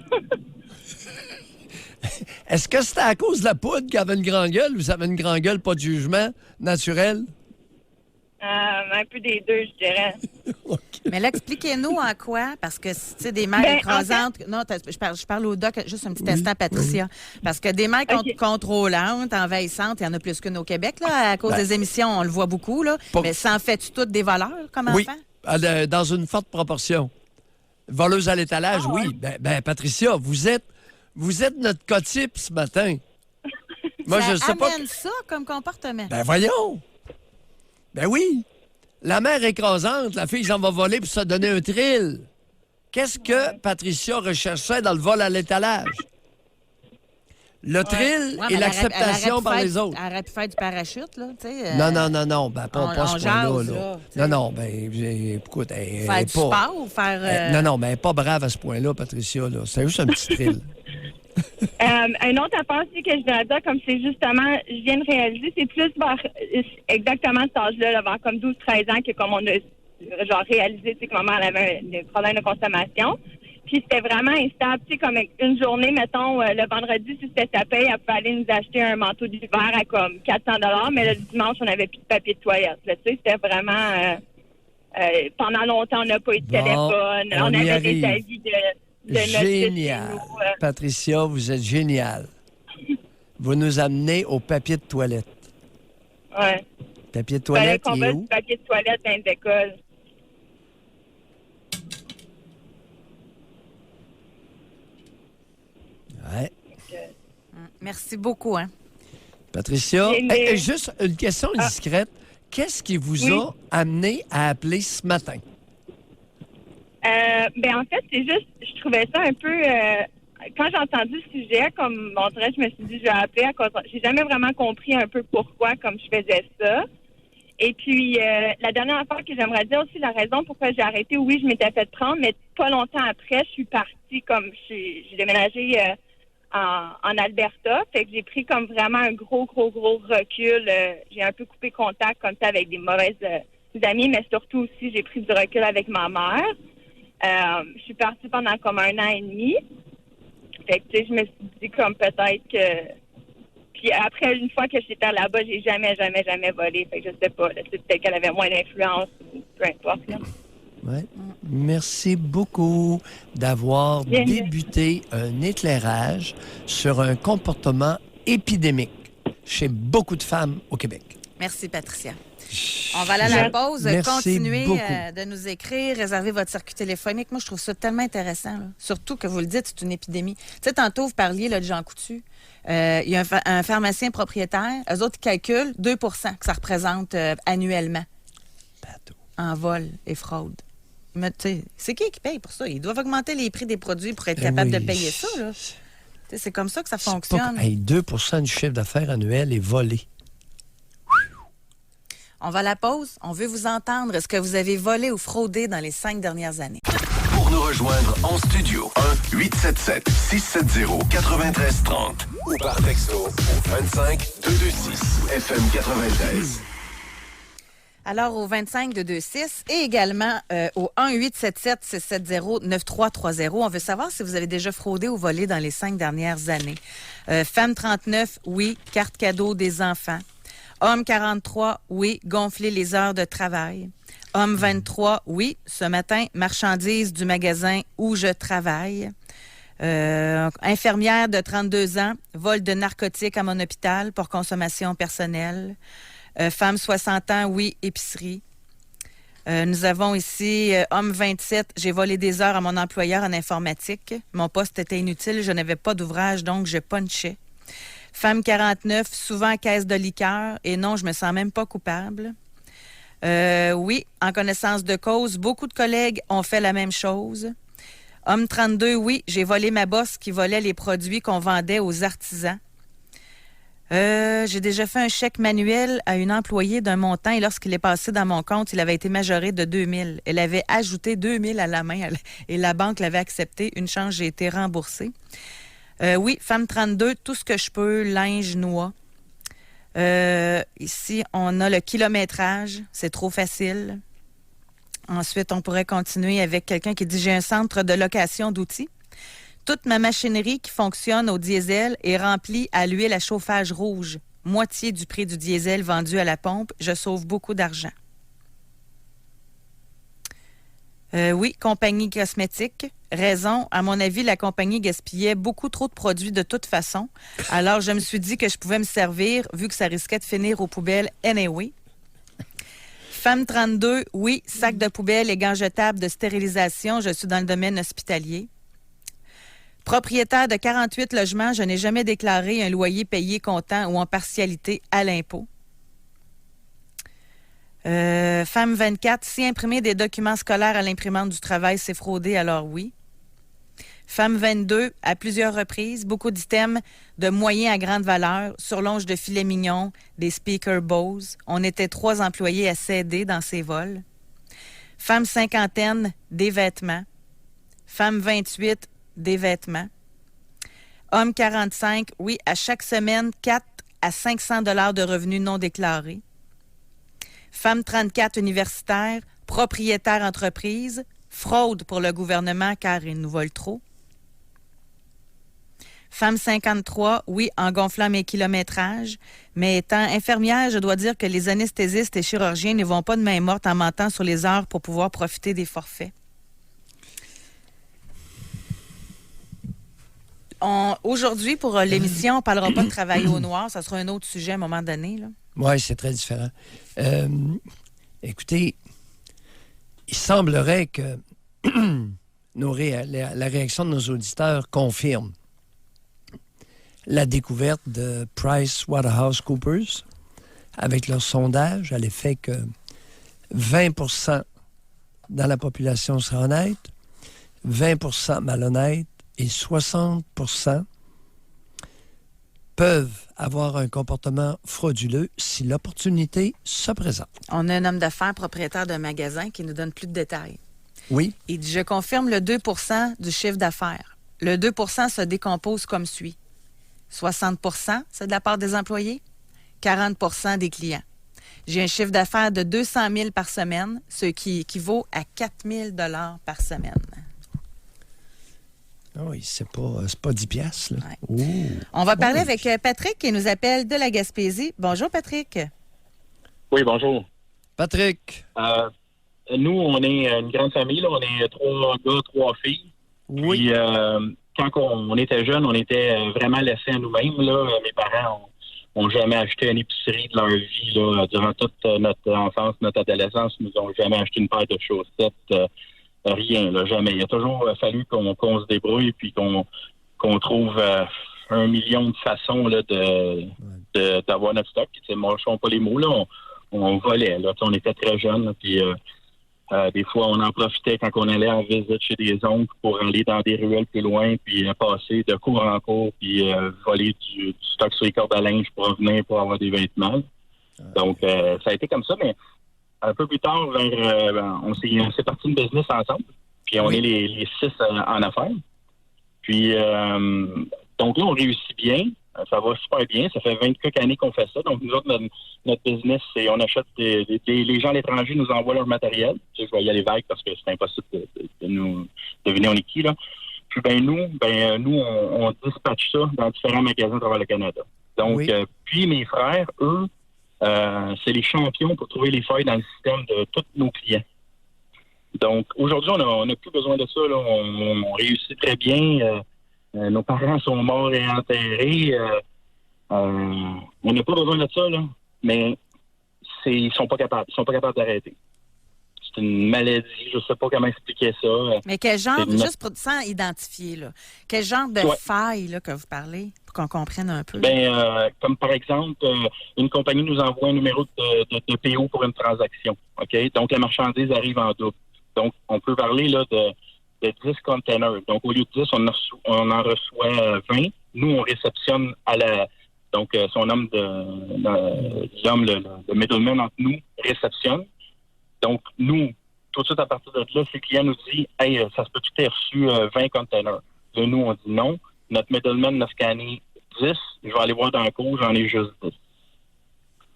Est-ce que c'était à cause de la poudre qu'il avait une grande gueule ou ça avait une grande gueule, pas de jugement naturel? Un peu des deux, je dirais. Okay. Mais là, expliquez-nous en quoi, parce que, tu sais, des mères écrasantes... En fait... Non, je parle au doc, juste un petit instant, Patricia. Parce que des mères contrôlantes, envahissantes, il y en a plus qu'une au Québec, là, à cause des émissions, on le voit beaucoup, là. Mais ça en fait-tu toutes des voleurs, comme enfants? Oui, dans une forte proportion. Voleuse à l'étalage, oui. Ben, Patricia, vous êtes notre co-type ce matin. Moi, ça je sais pas. amène ça comme comportement. Ben, voyons. Ben oui. La mère écrasante, la fille s'en va voler pour se donner un thrill. Qu'est-ce que Patricia recherchait dans le vol à l'étalage? Le thrill et l'acceptation par les autres. Elle aurait pu faire du parachute, là, tu sais. Non. Ben, pas ce point-là. Là. Non, ben, écoute, faire du sport ou faire... Non, mais elle n'est pas brave à ce point-là, Patricia, là. C'est juste un petit thrill. Une autre affaire aussi que je voudrais dire, comme c'est justement, je viens de réaliser, c'est plus vers exactement cet âge-là, vers comme 12-13 ans, que comme on a genre réalisé, tu sais, que maman elle avait des problèmes de consommation. Puis c'était vraiment instable, tu sais, comme une journée, mettons, le vendredi, si c'était sa paye, elle pouvait aller nous acheter un manteau d'hiver à comme 400 $, mais le dimanche, on n'avait plus de papier de toilette. Là, tu sais, c'était vraiment... pendant longtemps, on n'a pas eu de téléphone, on avait des avis de génial. Patricia, vous êtes génial. Vous nous amenez au papier de toilette. Ouais. Papier de toilette, il est où? Du papier de toilette dans les écoles. Ouais. Merci beaucoup, hein. Patricia, juste une question indiscrète. Qu'est-ce qui vous a amené à appeler ce matin? En fait, c'est juste, je trouvais ça un peu... quand j'ai entendu le sujet, comme on dirait, je me suis dit, je vais appeler à cause... J'ai jamais vraiment compris un peu pourquoi, comme je faisais ça. Et puis, la dernière affaire que j'aimerais dire aussi, la raison pourquoi j'ai arrêté, oui, je m'étais fait prendre, mais pas longtemps après, je suis partie, comme j'ai déménagé en Alberta. Fait que j'ai pris comme vraiment un gros recul. J'ai un peu coupé contact comme ça avec des mauvaises amies, mais surtout aussi, j'ai pris du recul avec ma mère. Je suis partie pendant comme 1 an et demi. Fait que, tu sais, je me suis dit comme peut-être que... Puis après, une fois que j'étais là-bas, j'ai jamais volé. Fait que je sais pas. Peut-être qu'elle avait moins d'influence, peu importe. Là. Ouais. Merci beaucoup d'avoir débuté un éclairage sur un comportement épidémique chez beaucoup de femmes au Québec. Merci, Patricia. On va aller à la pause. Continuez de nous écrire, réserver votre circuit téléphonique. Moi, je trouve ça tellement intéressant. Là. Surtout que vous le dites, c'est une épidémie. Tu sais, tantôt, vous parliez là, de Jean Coutu. Il y a un pharmacien propriétaire. Eux autres, ils calculent 2 % que ça représente annuellement en vol et fraude. Mais tu sais, c'est qui paye pour ça? Ils doivent augmenter les prix des produits pour être capables de payer ça. Là. C'est comme ça que ça fonctionne. 2 % du chiffre d'affaires annuel est volé. On va à la pause. On veut vous entendre. Est-ce que vous avez volé ou fraudé dans les 5 dernières années? Pour nous rejoindre en studio, 1-877-670-9330 ou par texto au 25226 FM 93. Alors, au 25-226 et également au 1-877-670-9330. On veut savoir si vous avez déjà fraudé ou volé dans les 5 dernières années. Femme 39, oui. Carte cadeau des enfants. Homme 43, oui. Gonfler les heures de travail. Homme 23, oui. Ce matin, marchandises du magasin où je travaille. Infirmière de 32 ans, vol de narcotiques à mon hôpital pour consommation personnelle. Femme 60 ans, oui, épicerie. Nous avons ici homme 27, j'ai volé des heures à mon employeur en informatique. Mon poste était inutile, je n'avais pas d'ouvrage, donc je punchais. Femme 49, souvent caisse de liqueur. Et non, je me sens même pas coupable. Oui, en connaissance de cause, beaucoup de collègues ont fait la même chose. Homme 32, oui, j'ai volé ma bosse qui volait les produits qu'on vendait aux artisans. J'ai déjà fait un chèque manuel à une employée d'un montant et lorsqu'il est passé dans mon compte, il avait été majoré de 2 000. Elle avait ajouté 2 000 à la main et la banque l'avait accepté. Une chance, j'ai été remboursée. Oui, femme 32, tout ce que je peux, linge, noix. Ici, on a le kilométrage. C'est trop facile. Ensuite, on pourrait continuer avec quelqu'un qui dit « J'ai un centre de location d'outils. Toute ma machinerie qui fonctionne au diesel est remplie à l'huile à chauffage rouge. Moitié du prix du diesel vendu à la pompe. Je sauve beaucoup d'argent. Oui, compagnie cosmétique. Raison, à mon avis, la compagnie gaspillait beaucoup trop de produits de toute façon. Alors, je me suis dit que je pouvais me servir vu que ça risquait de finir aux poubelles anyway. Femme 32, oui, sac de poubelle et gants jetables de stérilisation. Je suis dans le domaine hospitalier. Propriétaire de 48 logements, je n'ai jamais déclaré un loyer payé comptant ou en partialité à l'impôt. Femme 24, si imprimer des documents scolaires à l'imprimante du travail, c'est fraudé, alors oui. Femme 22, à plusieurs reprises, beaucoup d'items de moyen à grande valeur, surlonge de filets mignons, des speakers Bose. On était 3 employés à s'aider dans ces vols. Femme 50, des vêtements. Femme 28, des vêtements. Homme 45, oui, à chaque semaine, 4 à 500 $ de revenus non déclarés. Femme 34, universitaire, propriétaire entreprise, fraude pour le gouvernement car il nous vole trop. Femme 53, oui, en gonflant mes kilométrages, mais étant infirmière, je dois dire que les anesthésistes et chirurgiens ne vont pas de main morte en mentant sur les heures pour pouvoir profiter des forfaits. Aujourd'hui, pour l'émission, on ne parlera pas de travail au noir. Ça sera un autre sujet à un moment donné. Oui, c'est très différent. Écoutez, il semblerait que la réaction de nos auditeurs confirme la découverte de PricewaterhouseCoopers avec leur sondage à l'effet que 20 % dans la population sera honnête, 20 % malhonnête et 60 % peuvent avoir un comportement frauduleux si l'opportunité se présente. On a un homme d'affaires propriétaire d'un magasin qui nous donne plus de détails. Oui. Il dit, je confirme le 2 % du chiffre d'affaires. Le 2 % se décompose comme suit. 60 % c'est de la part des employés, 40 % des clients. J'ai un chiffre d'affaires de 200 000 par semaine, ce qui équivaut à 4 000 $ par semaine. Oui, c'est pas 10 piastres. Là. Ouais. On va parler avec Patrick qui nous appelle de la Gaspésie. Bonjour, Patrick. Oui, bonjour. Patrick. Nous, on est une grande famille. Là. On est 3 gars, 3 filles. Oui. Puis, quand on était jeunes, on était vraiment laissés à nous-mêmes. Là. Mes parents n'ont jamais acheté une épicerie de leur vie. Là. Durant toute notre enfance, notre adolescence, ils nous ont jamais acheté une paire de chaussettes. Rien, là, jamais. Il a toujours fallu qu'on se débrouille puis qu'on trouve 1 million de façons là, d'avoir notre stock. Puis, marchons pas les mots, là, on volait. Là, on était très jeunes. Puis des fois, on en profitait quand on allait en visite chez des oncles pour aller dans des ruelles plus loin, puis passer de cours en cours, puis voler du stock sur les cordes à linge pour revenir pour avoir des vêtements. Donc, ça a été comme ça, mais un peu plus tard, on s'est parti une business ensemble, puis on est les 6 en affaires. Puis, donc là, on réussit bien. Ça va super bien. Ça fait 20 quelques années qu'on fait ça. Donc, nous autres, notre business, c'est on achète les gens à l'étranger nous envoient leur matériel. Tu sais, je vais y aller vague parce que c'est impossible de nous deviner on est qui, là. Puis, nous, on dispatche ça dans différents magasins à travers le Canada. Donc, puis mes frères, eux, c'est les champions pour trouver les failles dans le système de tous nos clients. Donc, aujourd'hui, on n'a plus besoin de ça. Là. On réussit très bien. Nos parents sont morts et enterrés. On n'a pas besoin de ça, là. Mais ils sont pas capables. Ils sont pas capables d'arrêter. C'est une maladie. Je sais pas comment expliquer ça. Mais quel genre, juste pour sans identifier, là, quel genre de faille là, que vous parlez, pour qu'on comprenne un peu? Comme par exemple, une compagnie nous envoie un numéro de PO pour une transaction. OK? Donc, la marchandise arrive en double. Donc, on peut parler là de 10 containers. Donc, au lieu de 10, on en reçoit 20. Nous, on réceptionne donc, son homme le middleman entre nous, réceptionne. Donc, nous, tout de suite à partir de là, si le client nous dit « Hey, ça se peut que tu aies reçu 20 containers. » Là, nous, on dit non. Notre middleman a scanné 10. Je vais aller voir dans le cours, j'en ai juste 10.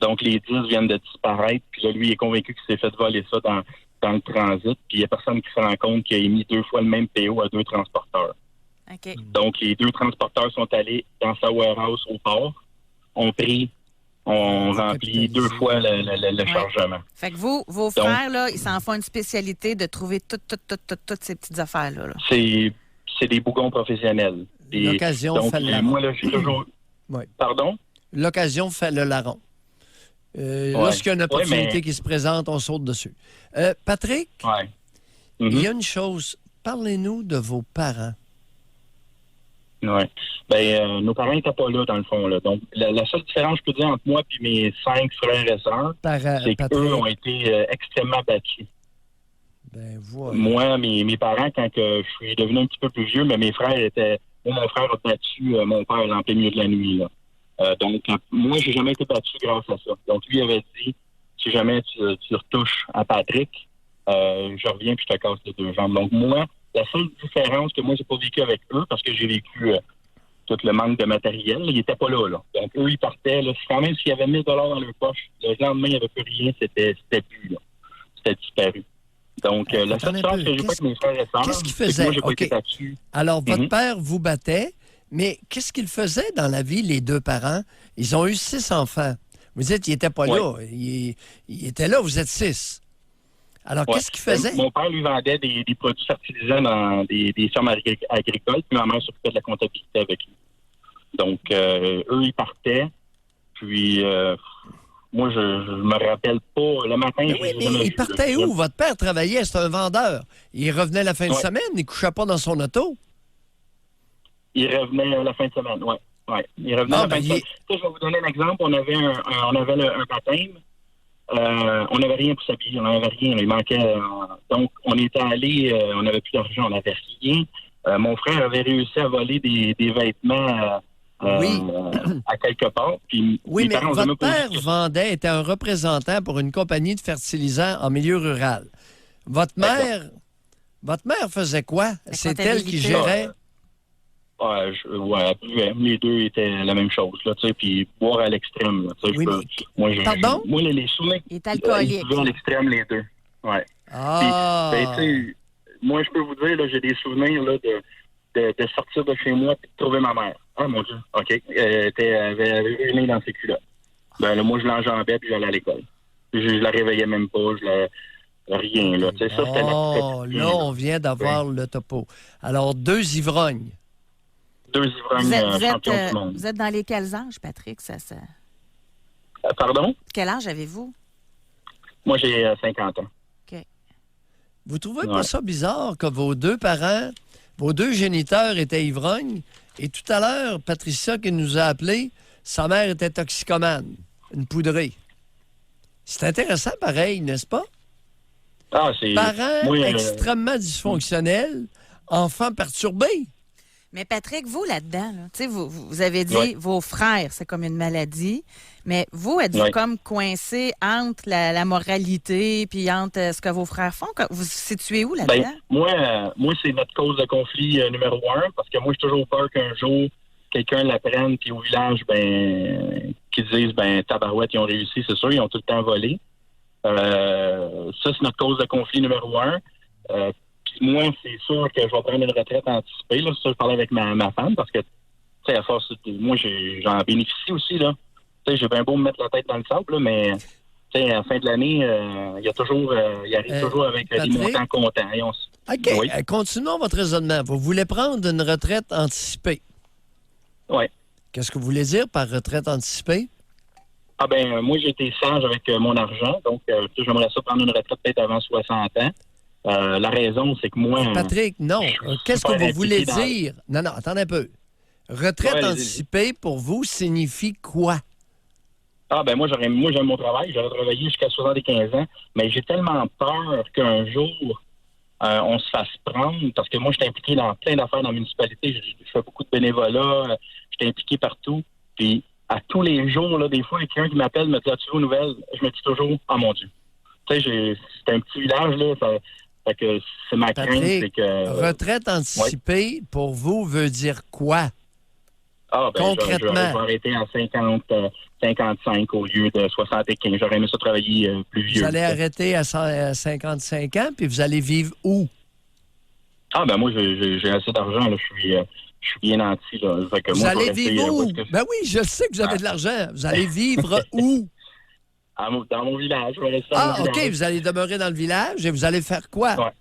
Donc, les 10 viennent de disparaître. Puis là, lui, il est convaincu qu'il s'est fait voler ça dans le transit. Puis il n'y a personne qui se rend compte qu'il a émis 2 fois le même PO à 2 transporteurs. OK. Donc, les 2 transporteurs sont allés dans sa warehouse au port, ont pris, ont rempli 2 fois le chargement. Fait que vos frères, là, ils s'en font une spécialité de trouver toutes ces petites affaires-là. Là. C'est des bougons professionnels. L'occasion fait le larron. Moi, là, j'ai toujours... Oui. Pardon? L'occasion fait le larron. Lorsqu'il y a une opportunité qui se présente, on saute dessus. Patrick, il y a une chose. Parlez-nous de vos parents. Oui. Nos parents n'étaient pas là, dans le fond. Là. Donc, la seule différence, je peux dire, entre moi et mes 5 frères et sœurs, c'est qu'eux ont été extrêmement battus. Voilà. Moi, mes parents, quand je suis devenu un petit peu plus vieux, mais mes frères étaient... Moi, mon frère a battu mon père en plein milieu de la nuit. Là. Donc, moi, j'ai jamais été battu grâce à ça. Donc, lui avait dit, si jamais tu retouches à Patrick, je reviens puis je te casse les 2 jambes. Donc, moi, la seule différence que moi, j'ai pas vécu avec eux, parce que j'ai vécu tout le manque de matériel, ils n'étaient pas là. Donc, eux, ils partaient. Là, quand même, s'il y avait 1 000 dans leur poche, le lendemain, il n'y avait plus rien. C'était plus. Là. C'était disparu. Donc, la seule différence que j'ai pas avec mes frères et sœurs, qu'est-ce qu'il faisait? C'est que moi, j'ai pas été battu. Alors, votre père vous battait, mais qu'est-ce qu'il faisait dans la vie, les 2 parents? Ils ont eu 6 enfants. Vous dites qu'ils n'étaient pas là. Ils étaient là, vous êtes 6. Alors, qu'est-ce qu'il faisait? Mon père lui vendait des produits fertilisants dans des fermes agricoles, puis ma mère s'occupait de la comptabilité avec lui. Donc, eux, ils partaient, puis moi, je me rappelle pas. Le matin, mais il partait où? Votre père travaillait, c'était un vendeur. Il revenait la fin de semaine, il ne couchait pas dans son auto. Il revenait la fin de semaine, oui. Ouais. Il revenait la fin de semaine. Je vais vous donner un exemple. On avait un baptême. On n'avait rien pour s'habiller, on n'avait rien, il manquait. Donc, on était allé, on n'avait plus d'argent, on n'avait rien. Mon frère avait réussi à voler des vêtements à quelque part. Puis oui, mais votre père vendait, était un représentant pour une compagnie de fertilisants en milieu rural. Votre mère faisait quoi? C'est elle qui gérait? Les 2 étaient la même chose, là, tu sais, puis boire à l'extrême, là, tu sais, Pardon? Moi, les souvenirs... Il est alcoolique. Ils à l'extrême, les 2, ouais. Ah! Puis, tu sais, moi, je peux vous dire, là, j'ai des souvenirs, là, de sortir de chez moi et de trouver ma mère. Ah, mon Dieu, OK. Elle avait une main dans ses culottes. Là, moi, je l'enjambais puis j'allais à l'école. Je la réveillais même pas, rien, là, tu sais, ça, c'était là, on vient d'avoir le topo. Alors, 2 ivrognes. 2 ivrognes champions du monde. Vous êtes dans les quels âges, Patrick? Pardon? Quel âge avez-vous? Moi, j'ai 50 ans. OK. Vous trouvez pas ça bizarre que vos 2 parents, vos 2 géniteurs étaient ivrognes et tout à l'heure, Patricia qui nous a appelés, sa mère était toxicomane, une poudrée. C'est intéressant pareil, n'est-ce pas? Ah, c'est... Parents extrêmement dysfonctionnels, enfants perturbés. Mais Patrick, vous, là-dedans, là, vous avez dit vos frères, c'est comme une maladie, mais vous, êtes-vous comme coincé entre la moralité puis entre ce que vos frères font? Vous vous situez où là-dedans? Moi, c'est notre cause de conflit numéro 1, parce que moi, j'ai toujours peur qu'un jour, quelqu'un l'apprenne, puis au village, qu'ils disent, tabarouette, ils ont réussi, c'est sûr, ils ont tout le temps volé. Ça, c'est notre cause de conflit numéro 1. Moi, c'est sûr que je vais prendre une retraite anticipée. Là, ça, je parlais avec ma femme parce que, tu sais, à force, moi, j'en bénéficie aussi, là. Tu sais, j'ai bien beau me mettre la tête dans le sable, là, mais, tu sais, à la fin de l'année, il arrive toujours avec des montants comptants. OK. Continuons votre raisonnement. Vous voulez prendre une retraite anticipée? Oui. Qu'est-ce que vous voulez dire par retraite anticipée? Ah, moi, j'ai été sage avec mon argent. Donc, j'aimerais ça prendre une retraite peut-être avant 60 ans. La raison, c'est que moi... Patrick, non. Qu'est-ce que vous voulez dire? Non, attendez un peu. Retraite anticipée, pour vous, signifie quoi? Ah, moi, j'aime mon travail. J'aurais travaillé jusqu'à 75 ans. Mais j'ai tellement peur qu'un jour, on se fasse prendre. Parce que moi, je suis impliqué dans plein d'affaires dans la municipalité. Je fais beaucoup de bénévolat. Je suis impliqué partout. Puis, à tous les jours, là, des fois, il y a quelqu'un qui m'appelle, me dit, as-tu vos nouvelles? Je me dis toujours, oh mon Dieu. Tu sais, c'est un petit village, là. Fait que c'est ma crainte, c'est que... Retraite anticipée, pour vous, veut dire quoi? Concrètement? Je vais arrêter à 55 au lieu de 75. J'aurais aimé ça travailler plus vieux. Vous allez arrêter à 55 ans, puis vous allez vivre où? Ah, ben moi, j'ai assez d'argent, là. Je suis bien nanti, là. Fait que Vous moi, allez vivre où? Ben oui, je sais que vous avez de l'argent. Vous allez vivre où? Dans mon village. Je vais rester dans mon OK. village. Vous allez demeurer dans le village et vous allez faire quoi? Ouais.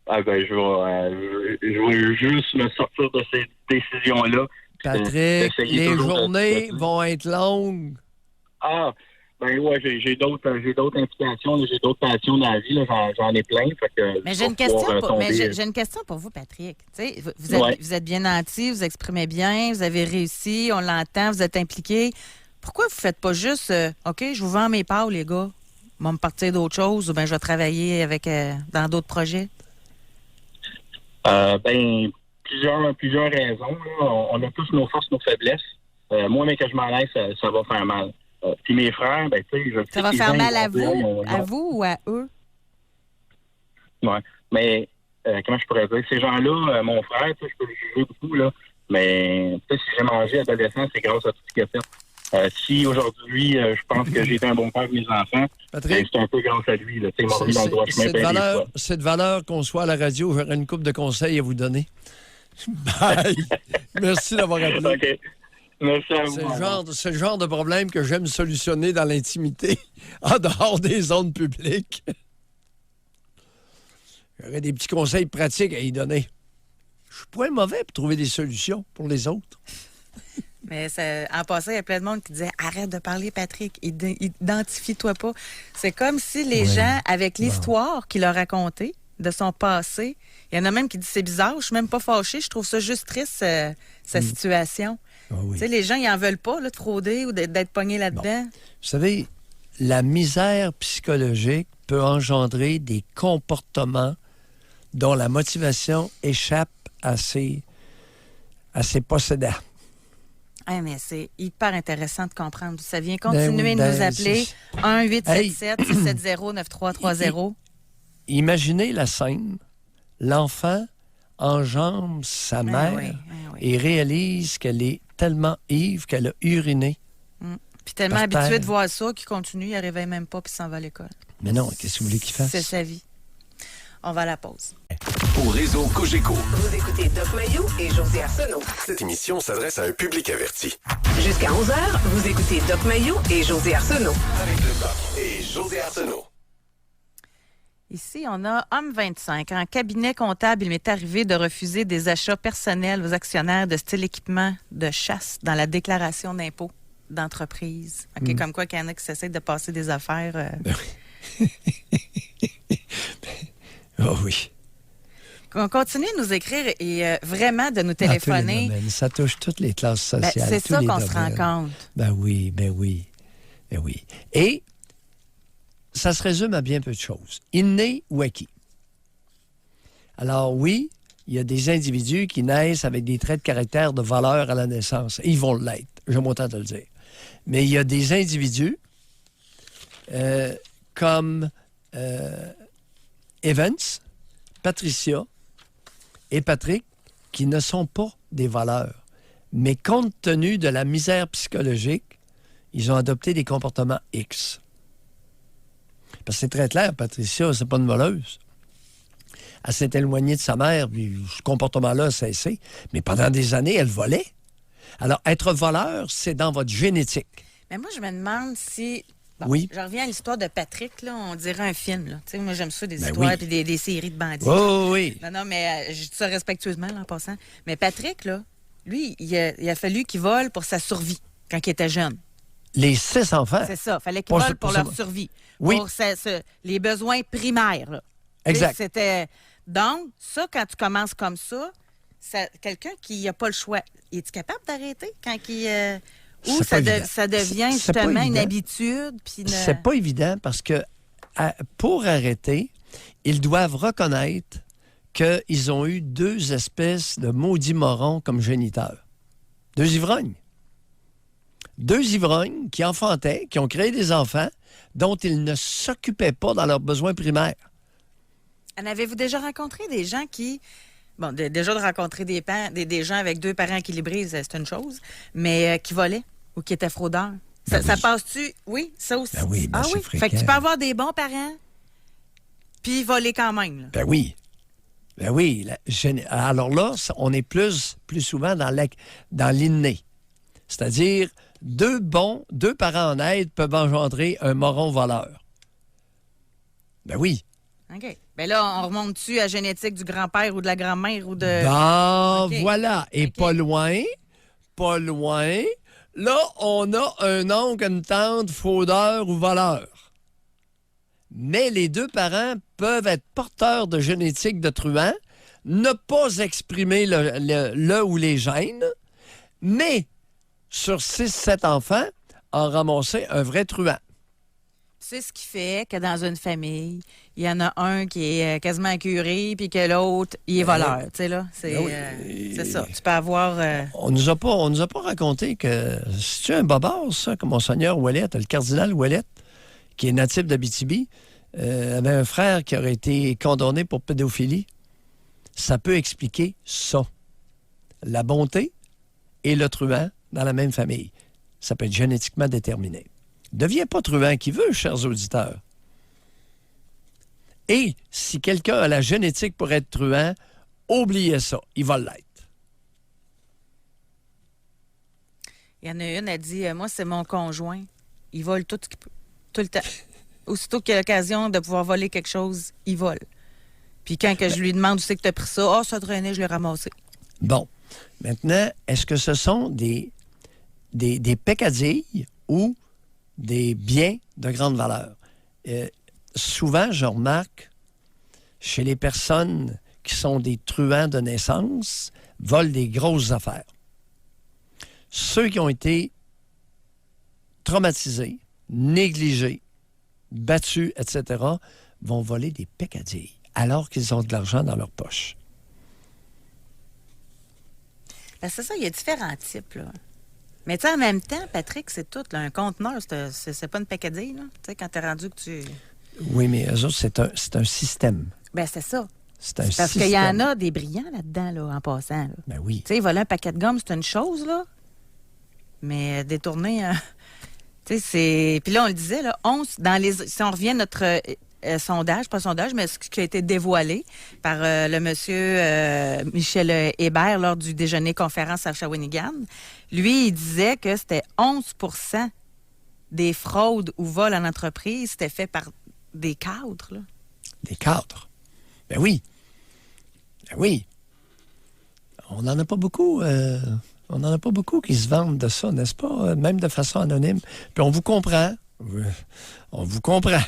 Ah, ben, je vais juste me sortir de ces décisions-là. Patrick, D'essayer les toujours journées vont être longues. Ah, ben ouais, j'ai d'autres implications, là, j'ai d'autres passions dans la vie, là, j'en ai plein. Fait que Mais je vais pouvoir j'ai une question pour vous, Patrick. Tu sais, vous êtes bien nanti, vous exprimez bien, vous avez réussi, on l'entend, vous êtes impliqué. Pourquoi vous ne faites pas juste OK, je vous vends mes parts, les gars, je vais me partir d'autre chose ou bien je vais travailler avec dans d'autres projets? Ben, plusieurs raisons. Là. On a tous nos forces, nos faiblesses. Moi, mais que je m'en laisse, ça va faire mal. Puis mes frères, ben, tu sais, je sais Ça va que les faire gens, mal à vous ou à eux? Oui. Mais, comment je pourrais dire? Ces gens-là, mon frère, tu sais, je peux le juger beaucoup, là. Mais, tu sais, si j'ai mangé adolescent, c'est grâce à tout ce qu'il a fait. Si aujourd'hui, je pense que j'ai été un bon père pour mes enfants, ben, c'est un peu grâce à lui. Là. Il m'a remis dans le droit chemin. C'est de valeur qu'on soit à la radio, j'aurais une couple de conseils à vous donner. Bye! Merci d'avoir appelé. OK. Merci à vous. C'est le genre de problème que j'aime solutionner dans l'intimité, en dehors des zones publiques. J'aurais des petits conseils pratiques à y donner. Je suis pas mauvais pour trouver des solutions pour les autres. Mais en passant, il y a plein de monde qui disait arrête de parler, Patrick, identifie-toi pas. C'est comme si les gens, avec l'histoire qu'il a racontée de son passé, il y en a même qui disent c'est bizarre, je suis même pas fâchée, je trouve ça juste triste, sa situation. Oh oui. Tu sais, les gens, ils en veulent pas, là, de frauder ou d'être pognés là-dedans. Bon. Vous savez, la misère psychologique peut engendrer des comportements dont la motivation échappe à ses possédants. Ah, mais c'est hyper intéressant de comprendre d'où ça vient. Continuez de nous appeler. 1-877-670-9330. Imaginez la scène. L'enfant enjambe sa mère et réalise qu'elle est tellement ivre qu'elle a uriné. Puis tellement habitué de voir ça qu'il continue, il ne réveille même pas puis s'en va à l'école. Mais non, qu'est-ce que vous voulez qu'il fasse? C'est sa vie. On va à la pause. Au réseau Cogeco. Vous écoutez Doc Mayou et José Arsenault. Cette émission s'adresse à un public averti. Jusqu'à 11h, vous écoutez Doc Mayou et José Arsenault. Avec le Doc et José Arsenault. Ici, on a homme 25. En cabinet comptable, il m'est arrivé de refuser des achats personnels aux actionnaires de style équipement de chasse dans la déclaration d'impôt d'entreprise. OK, comme quoi qu'il y en a qui s'essaient de passer des affaires. Oh oui. On continue de nous écrire et vraiment de nous téléphoner. Ça touche toutes les classes sociales. C'est ça qu'on se rend compte. Ben oui. Et ça se résume à bien peu de choses. Inné ou acquis. Alors oui, il y a des individus qui naissent avec des traits de caractère de valeur à la naissance. Et ils vont l'être, je m'entends de le dire. Mais il y a des individus comme Evans, Patricia et Patrick qui ne sont pas des valeurs. Mais compte tenu de la misère psychologique, ils ont adopté des comportements X. Parce que c'est très clair, Patricia, c'est pas une voleuse. Elle s'est éloignée de sa mère, puis ce comportement-là a cessé. Mais pendant des années, elle volait. Alors, être voleur, c'est dans votre génétique. Mais moi, je me demande si... Bon, oui. Je reviens à l'histoire de Patrick, là, on dirait un film. Là. Tu sais, moi, j'aime ça, des histoires et des séries de bandits. Oh, oui. Non, mais je dis ça respectueusement, là, en passant. Mais Patrick, là, lui, il a fallu qu'il vole pour sa survie quand il était jeune. Les 6 enfants. C'est ça. Il fallait qu'ils volent pour leur survie. Oui. Pour les besoins primaires. Là. Exact. C'était... Donc, ça, quand tu commences comme ça quelqu'un qui n'a pas le choix, es-tu capable d'arrêter quand il... Ou ça devient justement une habitude? Puis C'est pas évident parce que pour arrêter, ils doivent reconnaître qu'ils ont eu 2 espèces de maudits morons comme géniteurs. 2 ivrognes. 2 ivrognes qui enfantaient, qui ont créé des enfants dont ils ne s'occupaient pas dans leurs besoins primaires. En avez-vous déjà rencontré des gens qui... Bon, déjà de rencontrer des gens avec 2 parents équilibrés, c'est une chose, mais qui volaient ou qui étaient fraudeurs. Ça passe-tu? Oui, ça aussi. Ben oui, c'est fréquent. Fait que tu peux avoir des bons parents puis voler quand même. Là. Ben oui. Ben oui. Alors là, on est plus souvent dans l'inné. C'est-à-dire, deux parents honnêtes peuvent engendrer un moron voleur. Ben oui. OK. Ben là, on remonte-tu à la génétique du grand-père ou de la grand-mère ou de... Ben, OK. voilà. Et OK. pas loin, là, on a un oncle, une tante, fraudeur ou voleur. Mais les deux parents peuvent être porteurs de génétique de truand, ne pas exprimer le ou les gènes, mais sur 6-7 enfants, en ramasser un vrai truand. C'est ce qui fait que dans une famille, il y en a un qui est quasiment curé, puis que l'autre, il est voleur. Tu sais, là, c'est ça. Tu peux avoir... On nous a pas raconté que c'est-tu un bobard, ça, que Monseigneur Ouellette, le cardinal Ouellette, qui est natif d'Abitibi, avait un frère qui aurait été condamné pour pédophilie. Ça peut expliquer ça. La bonté et le truand dans la même famille. Ça peut être génétiquement déterminé. Deviens pas truand qui veut, chers auditeurs. Et si quelqu'un a la génétique pour être truand, oubliez ça, il va l'être. Il y en a une, elle dit, moi, c'est mon conjoint. Il vole tout ce qu'il peut, tout le temps. Aussitôt qu'il y a l'occasion de pouvoir voler quelque chose, il vole. Puis quand que je lui demande où c'est que tu as pris ça, ça traînait, je l'ai ramassé. Bon. Maintenant, est-ce que ce sont des peccadilles ou des biens de grande valeur? Souvent, je remarque, chez les personnes qui sont des truands de naissance, volent des grosses affaires. Ceux qui ont été traumatisés, négligés, battus, etc., vont voler des peccadilles alors qu'ils ont de l'argent dans leur poche. Ben, c'est ça, il y a différents types, là. Mais tu sais, en même temps, Patrick, c'est tout. Là, un conteneur, c'est pas une peccadille, là. Tu sais, quand t'es rendu que tu... Oui, mais eux autres, c'est un système. Ben, c'est ça. C'est un Parce système. qu'il y en a des brillants là-dedans, là, en passant. Là. Ben oui. Tu sais, voler un paquet de gomme, c'est une chose, là. Mais détourner... tu sais, c'est... Puis là, on le disait, là, si on revient à notre sondage, mais ce qui a été dévoilé par le monsieur Michel Hébert lors du déjeuner-conférence à Shawinigan, lui, il disait que c'était 11 % des fraudes ou vols en entreprise, c'était fait par des cadres, là. Des cadres? Ben oui. Ben oui. On n'en a pas beaucoup. On n'en a pas beaucoup qui se vendent de ça, n'est-ce pas? Même de façon anonyme. Puis on vous comprend. On vous comprend.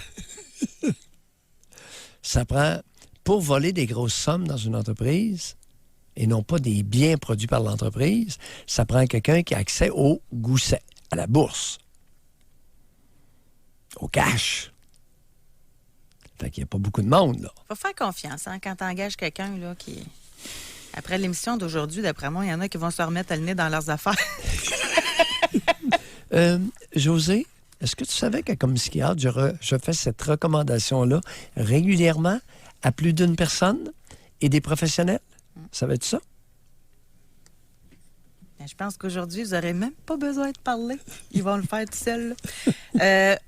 Ça prend, pour voler des grosses sommes dans une entreprise, et non pas des biens produits par l'entreprise, ça prend quelqu'un qui a accès au gousset, à la bourse, au cash. Fait qu'il n'y a pas beaucoup de monde, là. Faut faire confiance, hein, quand tu engages quelqu'un, là, qui... Après l'émission d'aujourd'hui, d'après moi, il y en a qui vont se remettre le nez dans leurs affaires. José, est-ce que tu savais que comme psychiatre, je fais cette recommandation-là régulièrement à plus d'une personne et des professionnels? Savais-tu ça? Je pense qu'aujourd'hui, vous n'aurez même pas besoin de parler. Ils vont le faire tout seuls.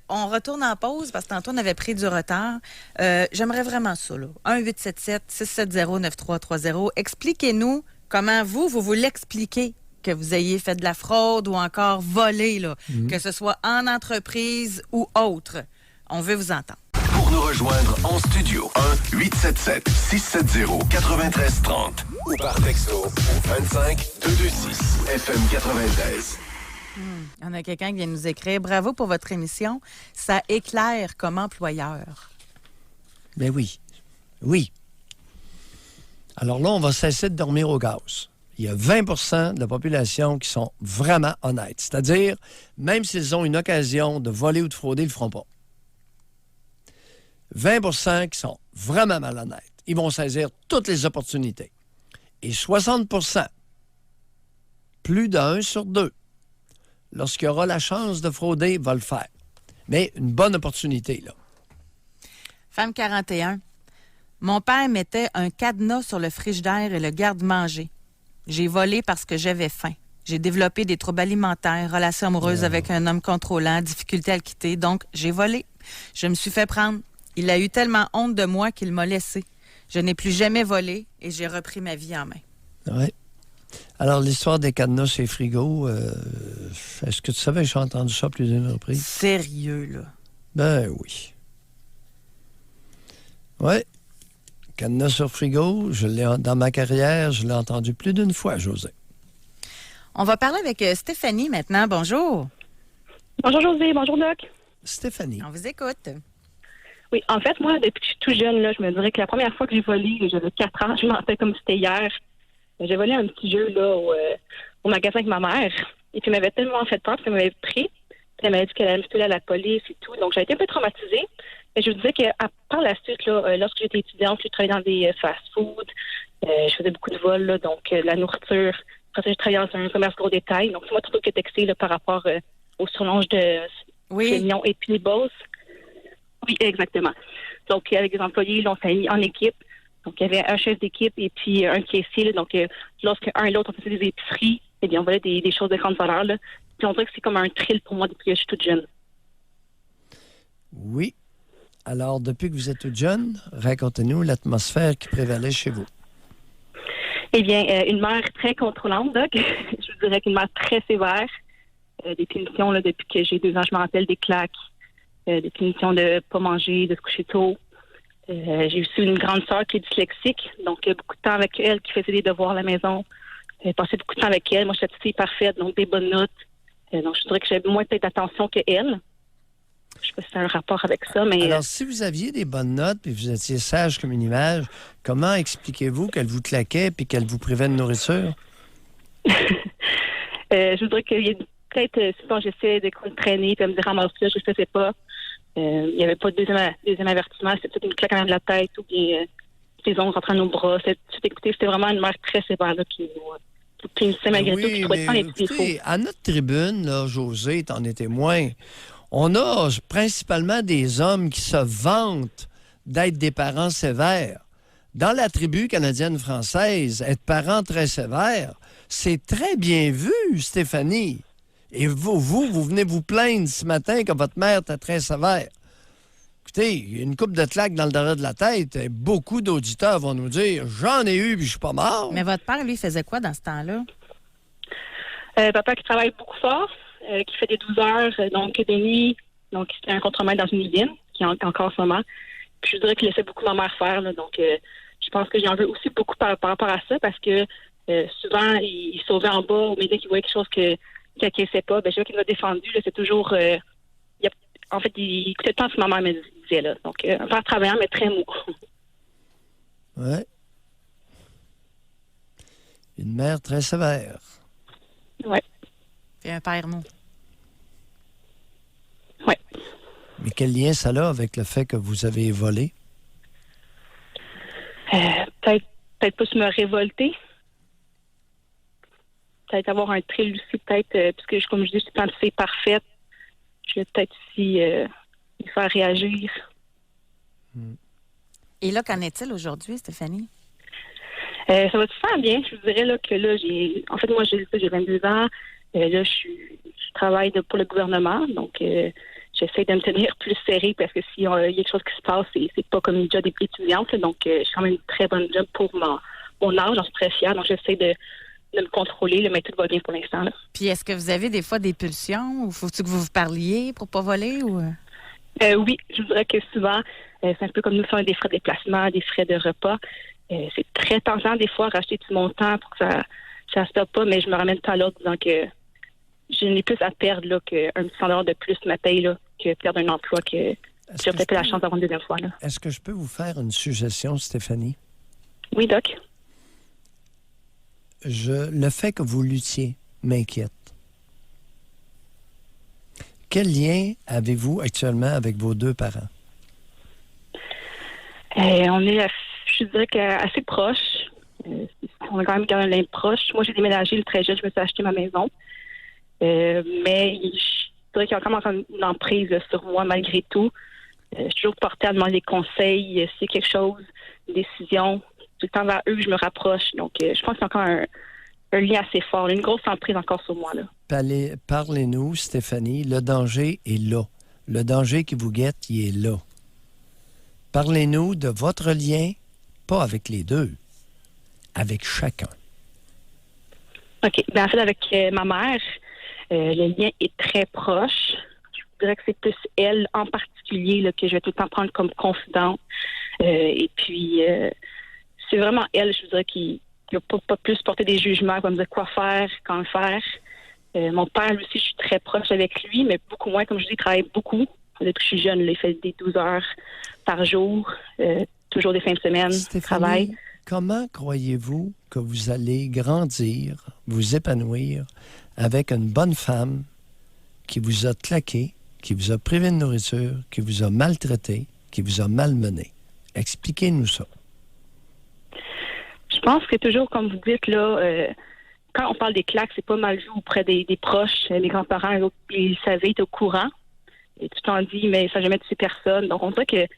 On retourne en pause parce que tantôt, on avait pris du retard. J'aimerais vraiment ça, là. 1-877-670-9330. Expliquez-nous comment vous l'expliquez que vous ayez fait de la fraude ou encore volé, là, que ce soit en entreprise ou autre. On veut vous entendre. Pour nous rejoindre en studio, 1-877-670-9330 ou par texto au 25226 FM 93. Il y en a quelqu'un qui vient nous écrire. Bravo pour votre émission. Ça éclaire comme employeur. Ben oui. Oui. Alors là, on va cesser de dormir au gaz. Il y a 20 % de la population qui sont vraiment honnêtes. C'est-à-dire, même s'ils ont une occasion de voler ou de frauder, ils ne le feront pas. 20 % qui sont vraiment malhonnêtes. Ils vont saisir toutes les opportunités. Et 60 %, plus d'1 sur 2, lorsqu'il aura la chance de frauder, va le faire. Mais une bonne opportunité, là. Femme 41. Mon père mettait un cadenas sur le frigidaire et le garde-manger. J'ai volé parce que j'avais faim. J'ai développé des troubles alimentaires, relations amoureuses avec un homme contrôlant, difficulté à le quitter, donc j'ai volé. Je me suis fait prendre. Il a eu tellement honte de moi qu'il m'a laissé. Je n'ai plus jamais volé et j'ai repris ma vie en main. Oui. Alors, l'histoire des cadenas chez Frigo, est-ce que tu savais que j'ai entendu ça plus d'une reprise? Sérieux, là? Ben oui. Oui. Cadenas sur Frigo, dans ma carrière, je l'ai entendu plus d'une fois, José. On va parler avec Stéphanie maintenant. Bonjour. Bonjour José, bonjour Doc. Stéphanie. On vous écoute. Oui, en fait, moi, depuis que je suis tout jeune, là, je me dirais que la première fois que j'ai volé, j'avais 4 ans, je m'en rappelle comme si c'était hier. J'ai volé un petit jeu là, au magasin avec ma mère. Et puis, elle m'avait tellement fait peur, puis elle m'avait pris. Puis, elle m'avait dit qu'elle allait me filer à la police et tout. Donc, j'ai été un peu traumatisée. Mais je vous disais que par la suite, là, lorsque j'étais étudiante, je travaillais dans des fast-food. Je faisais beaucoup de vols, là, donc la nourriture. Après ça, je travaillais dans un commerce gros détail. Donc, c'est moi trop que texté là, par rapport au surlonge de Lyon et puis les Beauce. Oui, exactement. Donc, avec les employés, là, on s'est mis en équipe. Donc, il y avait un chef d'équipe et puis un caissier. Là. Donc, lorsque un et l'autre, on faisait des épiceries, eh bien, on volait des choses de grande valeur. Là. Puis, on dirait que c'est comme un thrill pour moi depuis que je suis toute jeune. Oui. Alors, depuis que vous êtes toute jeune, racontez-nous l'atmosphère qui prévalait chez vous. Eh bien, une mère très contrôlante, Doc. Je vous dirais qu'une mère très sévère. Des punitions, là, depuis que j'ai 2 ans, je me rappelle des claques. Des punitions de ne pas manger, de se coucher tôt. J'ai aussi une grande sœur qui est dyslexique, donc beaucoup de temps avec elle, qui faisait des devoirs à la maison. J'ai passé beaucoup de temps avec elle. Moi, je suis la petite fille parfaite, donc des bonnes notes. Donc, je dirais que j'avais moins peut-être d'attention qu'elle. Je ne sais pas si c'est un rapport avec ça, mais... Alors, si vous aviez des bonnes notes et vous étiez sage comme une image, comment expliquez-vous qu'elle vous claquait et qu'elle vous privait de nourriture? Je voudrais qu'il y ait peut-être, souvent j'essaie de traîner, puis elle me dire ramasse là, je ne le faisais pas. Il n'y avait pas de deuxième avertissement, c'était peut-être une claque en arrière de la tête ou bien ses ongles rentrant dans nos bras. C'était vraiment une mère très sévère là, qui nous punissait malgré tout, qui trouvait pas les petits défauts. À notre tribune, là, José, t'en es témoin, on a principalement des hommes qui se vantent d'être des parents sévères. Dans la tribu canadienne-française, être parent très sévère, c'est très bien vu, Stéphanie. Et vous venez vous plaindre ce matin que votre mère était très sévère. Écoutez, une coupe de claques dans le derrière de la tête, et beaucoup d'auditeurs vont nous dire « J'en ai eu, puis je suis pas mort. » Mais votre père, lui, faisait quoi dans ce temps-là? Papa qui travaille beaucoup fort, qui fait des 12 heures, donc des nuits. Donc, c'était un contremaître dans une usine, qui est encore en ce moment. Puis, je dirais qu'il laissait beaucoup ma mère faire. Là, donc, je pense que j'en veux aussi beaucoup par rapport à ça, parce que souvent, il sauvait en bas, au médias qu'il voyait quelque chose qu'il n'acquiesçait pas. Ben, je vois qu'il m'a défendu. Là, c'est toujours... en fait, il écoutait tant ce que ma mère me disait. Là. Donc, un père travaillant, mais très mou. Ouais. Une mère très sévère. Oui. Puis un père mou. Oui. Mais quel lien ça a avec le fait que vous avez volé? Peut-être pas se me révolter. Peut-être avoir un thrill aussi, peut-être, puisque, comme je dis, je suis une fille parfaite. Je vais peut-être aussi les faire réagir. Et là, qu'en est-il aujourd'hui, Stéphanie? Ça va super bien. Je vous dirais là, que là, en fait, moi, j'ai 22 ans. Là, je travaille pour le gouvernement. Donc, j'essaie de me tenir plus serré parce que s'il y a quelque chose qui se passe, c'est pas comme une job étudiante. Là, donc, j'ai quand même une très bonne job pour mon âge. J'en suis très fière. Donc, j'essaie de me contrôler, là, mais tout va bien pour l'instant. Là. Puis, est-ce que vous avez des fois des pulsions ou faut-il que vous vous parliez pour pas voler? Ou... Oui, je vous dirais que souvent, c'est un peu comme nous, si on a des frais de déplacement, des frais de repas. C'est très tentant des fois racheter tout mon temps pour que ça ne stoppe pas, mais je me ramène tout à l'autre disant que je n'ai plus à perdre là, qu'un petit $100 de plus ma paye là, que perdre un emploi que j'ai peut-être la chance d'avoir une deuxième fois. Là. Est-ce que je peux vous faire une suggestion, Stéphanie? Oui, Doc. Le fait que vous luttiez m'inquiète. Quel lien avez-vous actuellement avec vos 2 parents? On est, je dirais, assez proches. On a quand même un lien proche. Moi, j'ai déménagé le très jeune, je me suis acheté ma maison. Mais je dirais qu'il y a encore une emprise sur moi malgré tout. Je suis toujours portée à demander des conseils. S'il y a quelque chose, une décision, tout le temps vers eux, je me rapproche. Donc, je pense qu'il y a encore un lien assez fort, une grosse emprise encore sur moi. Là. Parlez-nous, Stéphanie. Le danger est là. Le danger qui vous guette, il est là. Parlez-nous de votre lien pas avec les deux, avec chacun. OK. Ben, en fait, avec ma mère, le lien est très proche. Je dirais que c'est plus elle en particulier là, que je vais tout le temps prendre comme confidente. Et puis, c'est vraiment elle, je dirais, qui n'a pas plus porter des jugements, comme dire quoi faire, quand le faire. Mon père, lui aussi, je suis très proche avec lui, mais beaucoup moins. Comme je dis, il travaille beaucoup. Depuis que je suis jeune, là, il fait des 12 heures par jour, toujours des fins de semaine, travail. Comment croyez-vous que vous allez grandir, vous épanouir avec une bonne femme qui vous a claqué, qui vous a privé de nourriture, qui vous a maltraité, qui vous a malmené? Expliquez-nous ça. Je pense que toujours, comme vous dites, là, quand on parle des claques, c'est pas mal vu auprès des proches. Les grands-parents, ils savaient, étaient au courant. Et tu t'en dis, mais ça n'a jamais tué personne. Donc, on dirait que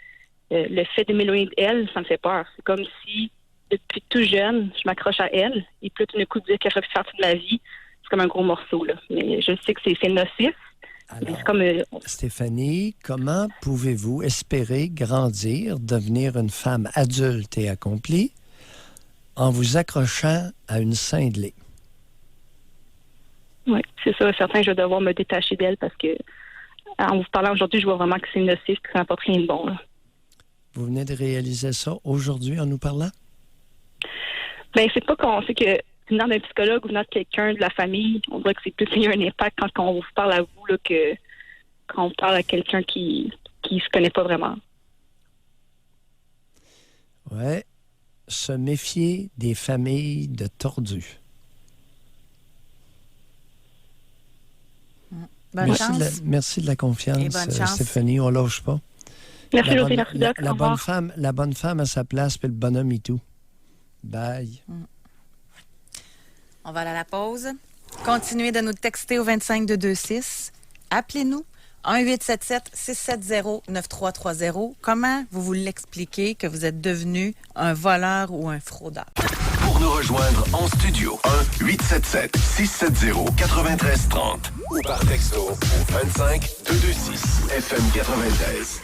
le fait de m'éloigner d'elle, ça me fait peur. C'est comme si, depuis tout jeune, je m'accroche à elle. Et puis, tout d'un coup, dire qu'elle fait partie de ma vie, c'est comme un gros morceau, là. Mais je sais que c'est nocif. Alors, c'est comme, Stéphanie, comment pouvez-vous espérer grandir, devenir une femme adulte et accomplie en vous accrochant à une cinglée? Oui, c'est ça. Certain que je vais devoir me détacher d'elle parce que, en vous parlant aujourd'hui, je vois vraiment que c'est nocif, que ça n'apporte rien de bon, là. Vous venez de réaliser ça aujourd'hui en nous parlant? Bien, c'est pas qu'on sait que venant d'un psychologue ou venant de quelqu'un de la famille, on dirait que c'est plus il y a un impact quand on vous parle à vous là, que quand on parle à quelqu'un qui se connaît pas vraiment. Oui. Se méfier des familles de tordus. Bonne chance. Merci de la confiance, Et bonne chance. Stéphanie. On lâche pas. Merci, José. Merci, Doc. La bonne femme à sa place, puis le bonhomme et tout. Bye. On va aller à la pause. Continuez de nous texter au 25226. Appelez-nous 1-877-670-9330. Comment vous l'expliquez que vous êtes devenu un voleur ou un fraudeur? Pour nous rejoindre en studio, 1-877-670-9330 ou par texto au 25226 FM 93.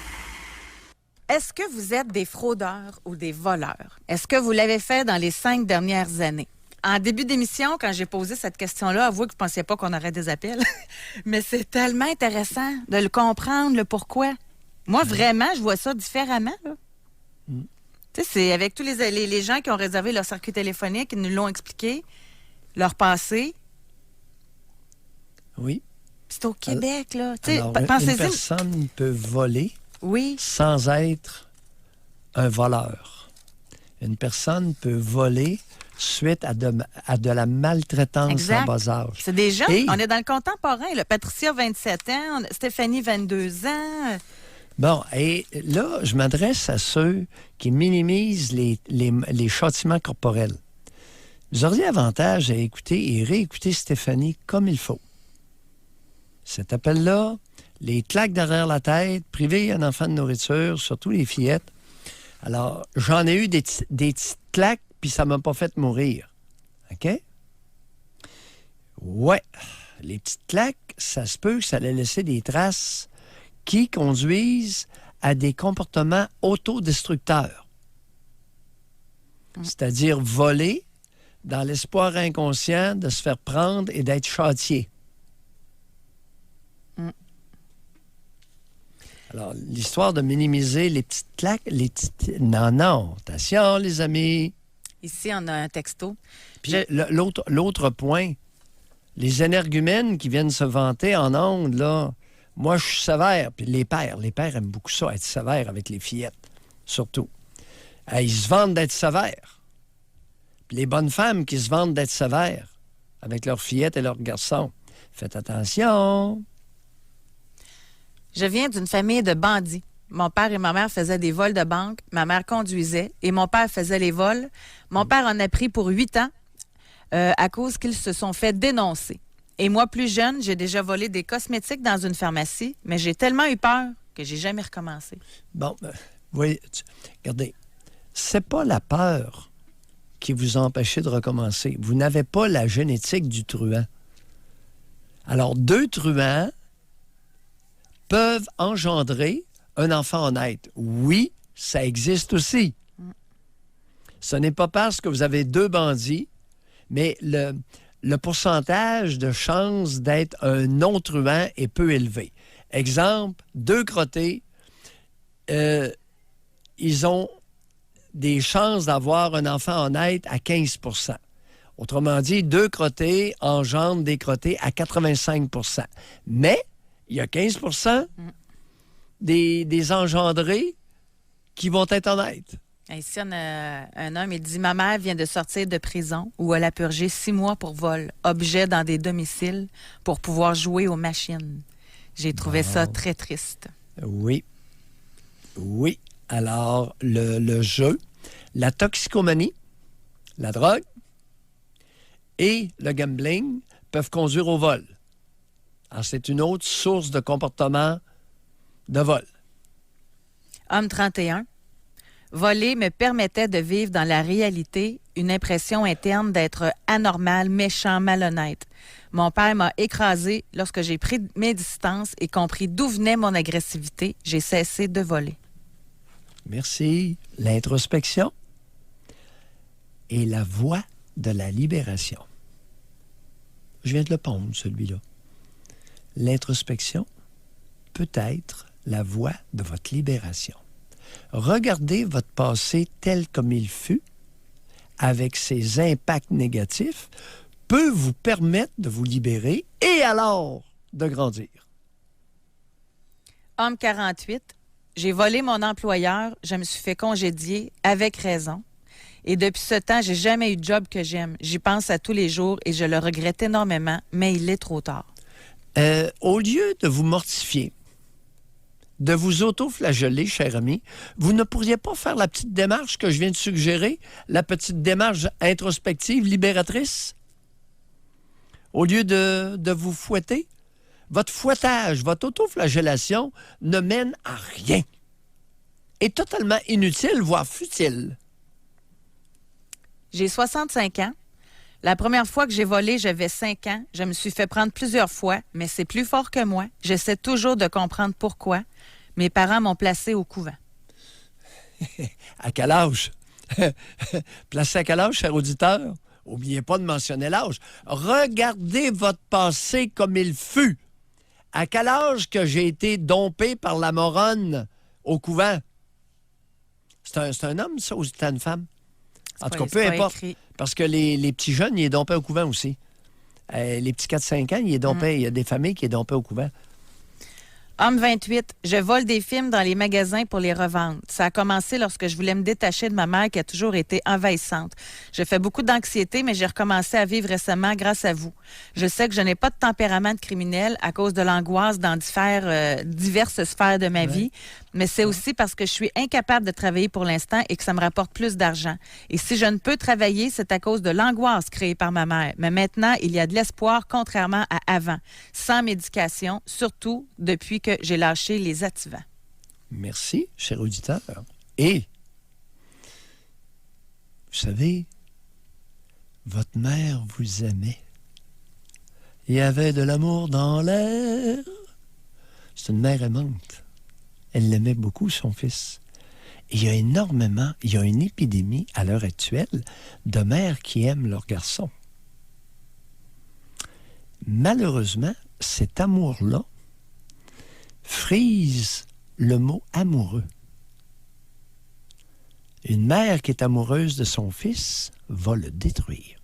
Est-ce que vous êtes des fraudeurs ou des voleurs? Est-ce que vous l'avez fait dans les 5 dernières années? En début d'émission, quand j'ai posé cette question-là, avouez que je ne pensais pas qu'on aurait des appels. Mais c'est tellement intéressant de le comprendre, le pourquoi. Moi, vraiment, je vois ça différemment, là. Tu sais, c'est avec tous les gens qui ont réservé leur circuit téléphonique, ils nous l'ont expliqué, leur passé. Oui. C'est au Québec, là. Alors, une personne peut voler sans être un voleur. Une personne peut voler suite à de la maltraitance en bas âge. C'est des jeunes. On est dans le contemporain. Là. Patricia, 27 ans. Stéphanie, 22 ans. Bon, et là, je m'adresse à ceux qui minimisent les châtiments corporels. Vous auriez avantage à écouter et réécouter Stéphanie comme il faut. Cet appel-là, les claques derrière la tête, priver un enfant de nourriture, surtout les fillettes. Alors, j'en ai eu des petites claques, puis ça m'a pas fait mourir. OK? Ouais. Les petites claques, ça se peut que ça allait laisser des traces qui conduisent à des comportements autodestructeurs. C'est-à-dire voler dans l'espoir inconscient de se faire prendre et d'être châtié. Alors, l'histoire de minimiser les petites claques, Non, attention, les amis. Ici, on a un texto. Puis l'autre point, les énergumènes qui viennent se vanter en ondes, là, moi, je suis sévère. Puis les pères aiment beaucoup ça, être sévères avec les fillettes, surtout. Ils se vantent d'être sévères. Puis les bonnes femmes qui se vantent d'être sévères avec leurs fillettes et leurs garçons, faites attention. Je viens d'une famille de bandits. Mon père et ma mère faisaient des vols de banque. Ma mère conduisait et mon père faisait les vols. Mon père en a pris pour 8 ans à cause qu'ils se sont fait dénoncer. Et moi, plus jeune, j'ai déjà volé des cosmétiques dans une pharmacie, mais j'ai tellement eu peur que j'ai jamais recommencé. Bon, oui, regardez, c'est pas la peur qui vous a empêché de recommencer. Vous n'avez pas la génétique du truand. Alors, 2 truands peuvent engendrer un enfant honnête. Oui, ça existe aussi. Ce n'est pas parce que vous avez 2 bandits, mais le pourcentage de chance d'être un non-truand est peu élevé. Exemple, 2 crottés, ils ont des chances d'avoir un enfant honnête à 15 %. Autrement dit, 2 crottés engendrent des crottés à 85 %. Mais il y a 15 % des engendrés qui vont être honnêtes. Ici, on a un homme, il dit « Ma mère vient de sortir de prison où elle a purgé 6 mois pour vol, objet dans des domiciles pour pouvoir jouer aux machines. » J'ai trouvé ça très triste. Oui. Oui. Alors, le jeu, la toxicomanie, la drogue et le gambling peuvent conduire au vol. Alors, c'est une autre source de comportement de vol. Homme 31. Voler me permettait de vivre dans la réalité une impression interne d'être anormal, méchant, malhonnête. Mon père m'a écrasé lorsque j'ai pris mes distances et compris d'où venait mon agressivité. J'ai cessé de voler. Merci. L'introspection et la voie de la libération. Je viens de le pondre, celui-là. L'introspection peut être la voie de votre libération. Regardez votre passé tel comme il fut, avec ses impacts négatifs, peut vous permettre de vous libérer et alors de grandir. Homme 48. J'ai volé mon employeur, je me suis fait congédier avec raison. Et depuis ce temps, j'ai jamais eu de job que j'aime. J'y pense à tous les jours et je le regrette énormément, mais il est trop tard. Au lieu de vous mortifier, de vous auto-flageller, cher ami, vous ne pourriez pas faire la petite démarche que je viens de suggérer, la petite démarche introspective, libératrice? Au lieu de vous fouetter, votre fouettage, votre auto-flagellation ne mène à rien. Est totalement inutile, voire futile. J'ai 65 ans. La première fois que j'ai volé, j'avais 5 ans. Je me suis fait prendre plusieurs fois, mais c'est plus fort que moi. J'essaie toujours de comprendre pourquoi. Mes parents m'ont placé au couvent. À quel âge? Placé à quel âge, cher auditeur? N'oubliez pas de mentionner l'âge. Regardez votre passé comme il fut. À quel âge que j'ai été dompé par la moronne au couvent? C'est un homme, ça, ou c'est une femme? En tout cas, peu importe. Écrit. Parce que les petits jeunes, ils est dompé au couvent aussi. Les petits 4-5 ans, ils est dompé. Il y a des familles qui est dompé au couvent. Homme 28. Je vole des films dans les magasins pour les revendre. Ça a commencé lorsque je voulais me détacher de ma mère qui a toujours été envahissante. Je fais beaucoup d'anxiété, mais j'ai recommencé à vivre récemment grâce à vous. Je sais que je n'ai pas de tempérament de criminel à cause de l'angoisse dans diverses sphères de ma vie, mais c'est aussi parce que je suis incapable de travailler pour l'instant et que ça me rapporte plus d'argent. Et si je ne peux travailler, c'est à cause de l'angoisse créée par ma mère. Mais maintenant, il y a de l'espoir, contrairement à avant. Sans médication, surtout depuis que j'ai lâché les activants. Merci, cher auditeur. Et, vous savez, votre mère vous aimait. Il y avait de l'amour dans l'air. C'est une mère aimante. Elle l'aimait beaucoup, son fils. Et il y a une épidémie à l'heure actuelle de mères qui aiment leurs garçons. Malheureusement, cet amour-là frise le mot amoureux. Une mère qui est amoureuse de son fils va le détruire.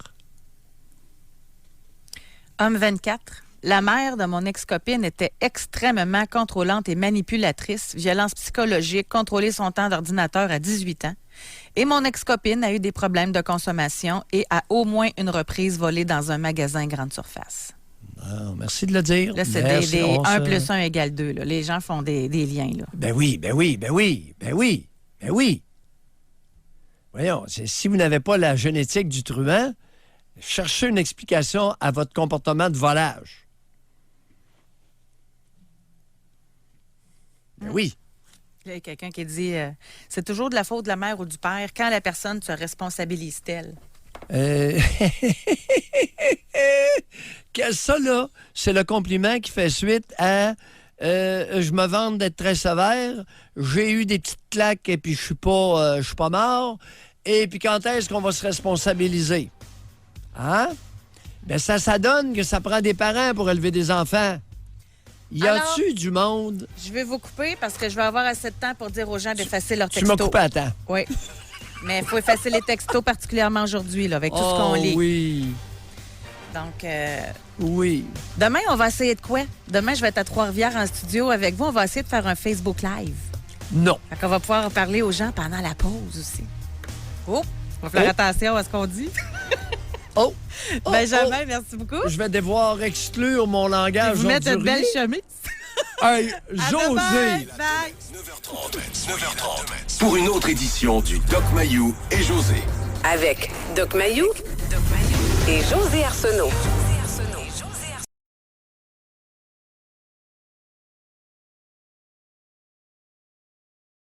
Homme 24. La mère de mon ex-copine était extrêmement contrôlante et manipulatrice, violence psychologique, contrôler son temps d'ordinateur à 18 ans. Et mon ex-copine a eu des problèmes de consommation et a au moins une reprise volé dans un magasin grande surface. Ah, merci de le dire. Là, c'est des 1 plus 1 égale 2. Là. Les gens font des liens. Là. Ben oui. Voyons, si vous n'avez pas la génétique du truand, cherchez une explication à votre comportement de volage. Ben oui. Il y a quelqu'un qui dit c'est toujours de la faute de la mère ou du père quand la personne se responsabilise-t-elle? Ça, là, c'est le compliment qui fait suite à je me vante d'être très sévère, j'ai eu des petites claques et puis je suis pas mort, Et puis quand est-ce qu'on va se responsabiliser? Hein? Bien, ça donne que ça prend des parents pour élever des enfants. Y a-tu du monde? Je vais vous couper parce que je vais avoir assez de temps pour dire aux gens d'effacer leurs Tu textos. m'as coupé à temps. Oui. Mais il faut effacer les textos, particulièrement aujourd'hui, là, avec tout ce qu'on lit. Oui. Donc, oui. Demain, on va essayer de quoi? Demain, je vais être à Trois-Rivières en studio avec vous. On va essayer de faire un Facebook Live. Non. Fait qu'on va pouvoir parler aux gens pendant la pause aussi. Oh! On va faire attention à ce qu'on dit. Benjamin, merci beaucoup. Je vais devoir exclure mon langage. Vous mettre une belle chemise. Hey, José! Bye. 9h30. Pour une autre édition du Doc Mayou et José. Avec Doc Mayou et José Arsenault.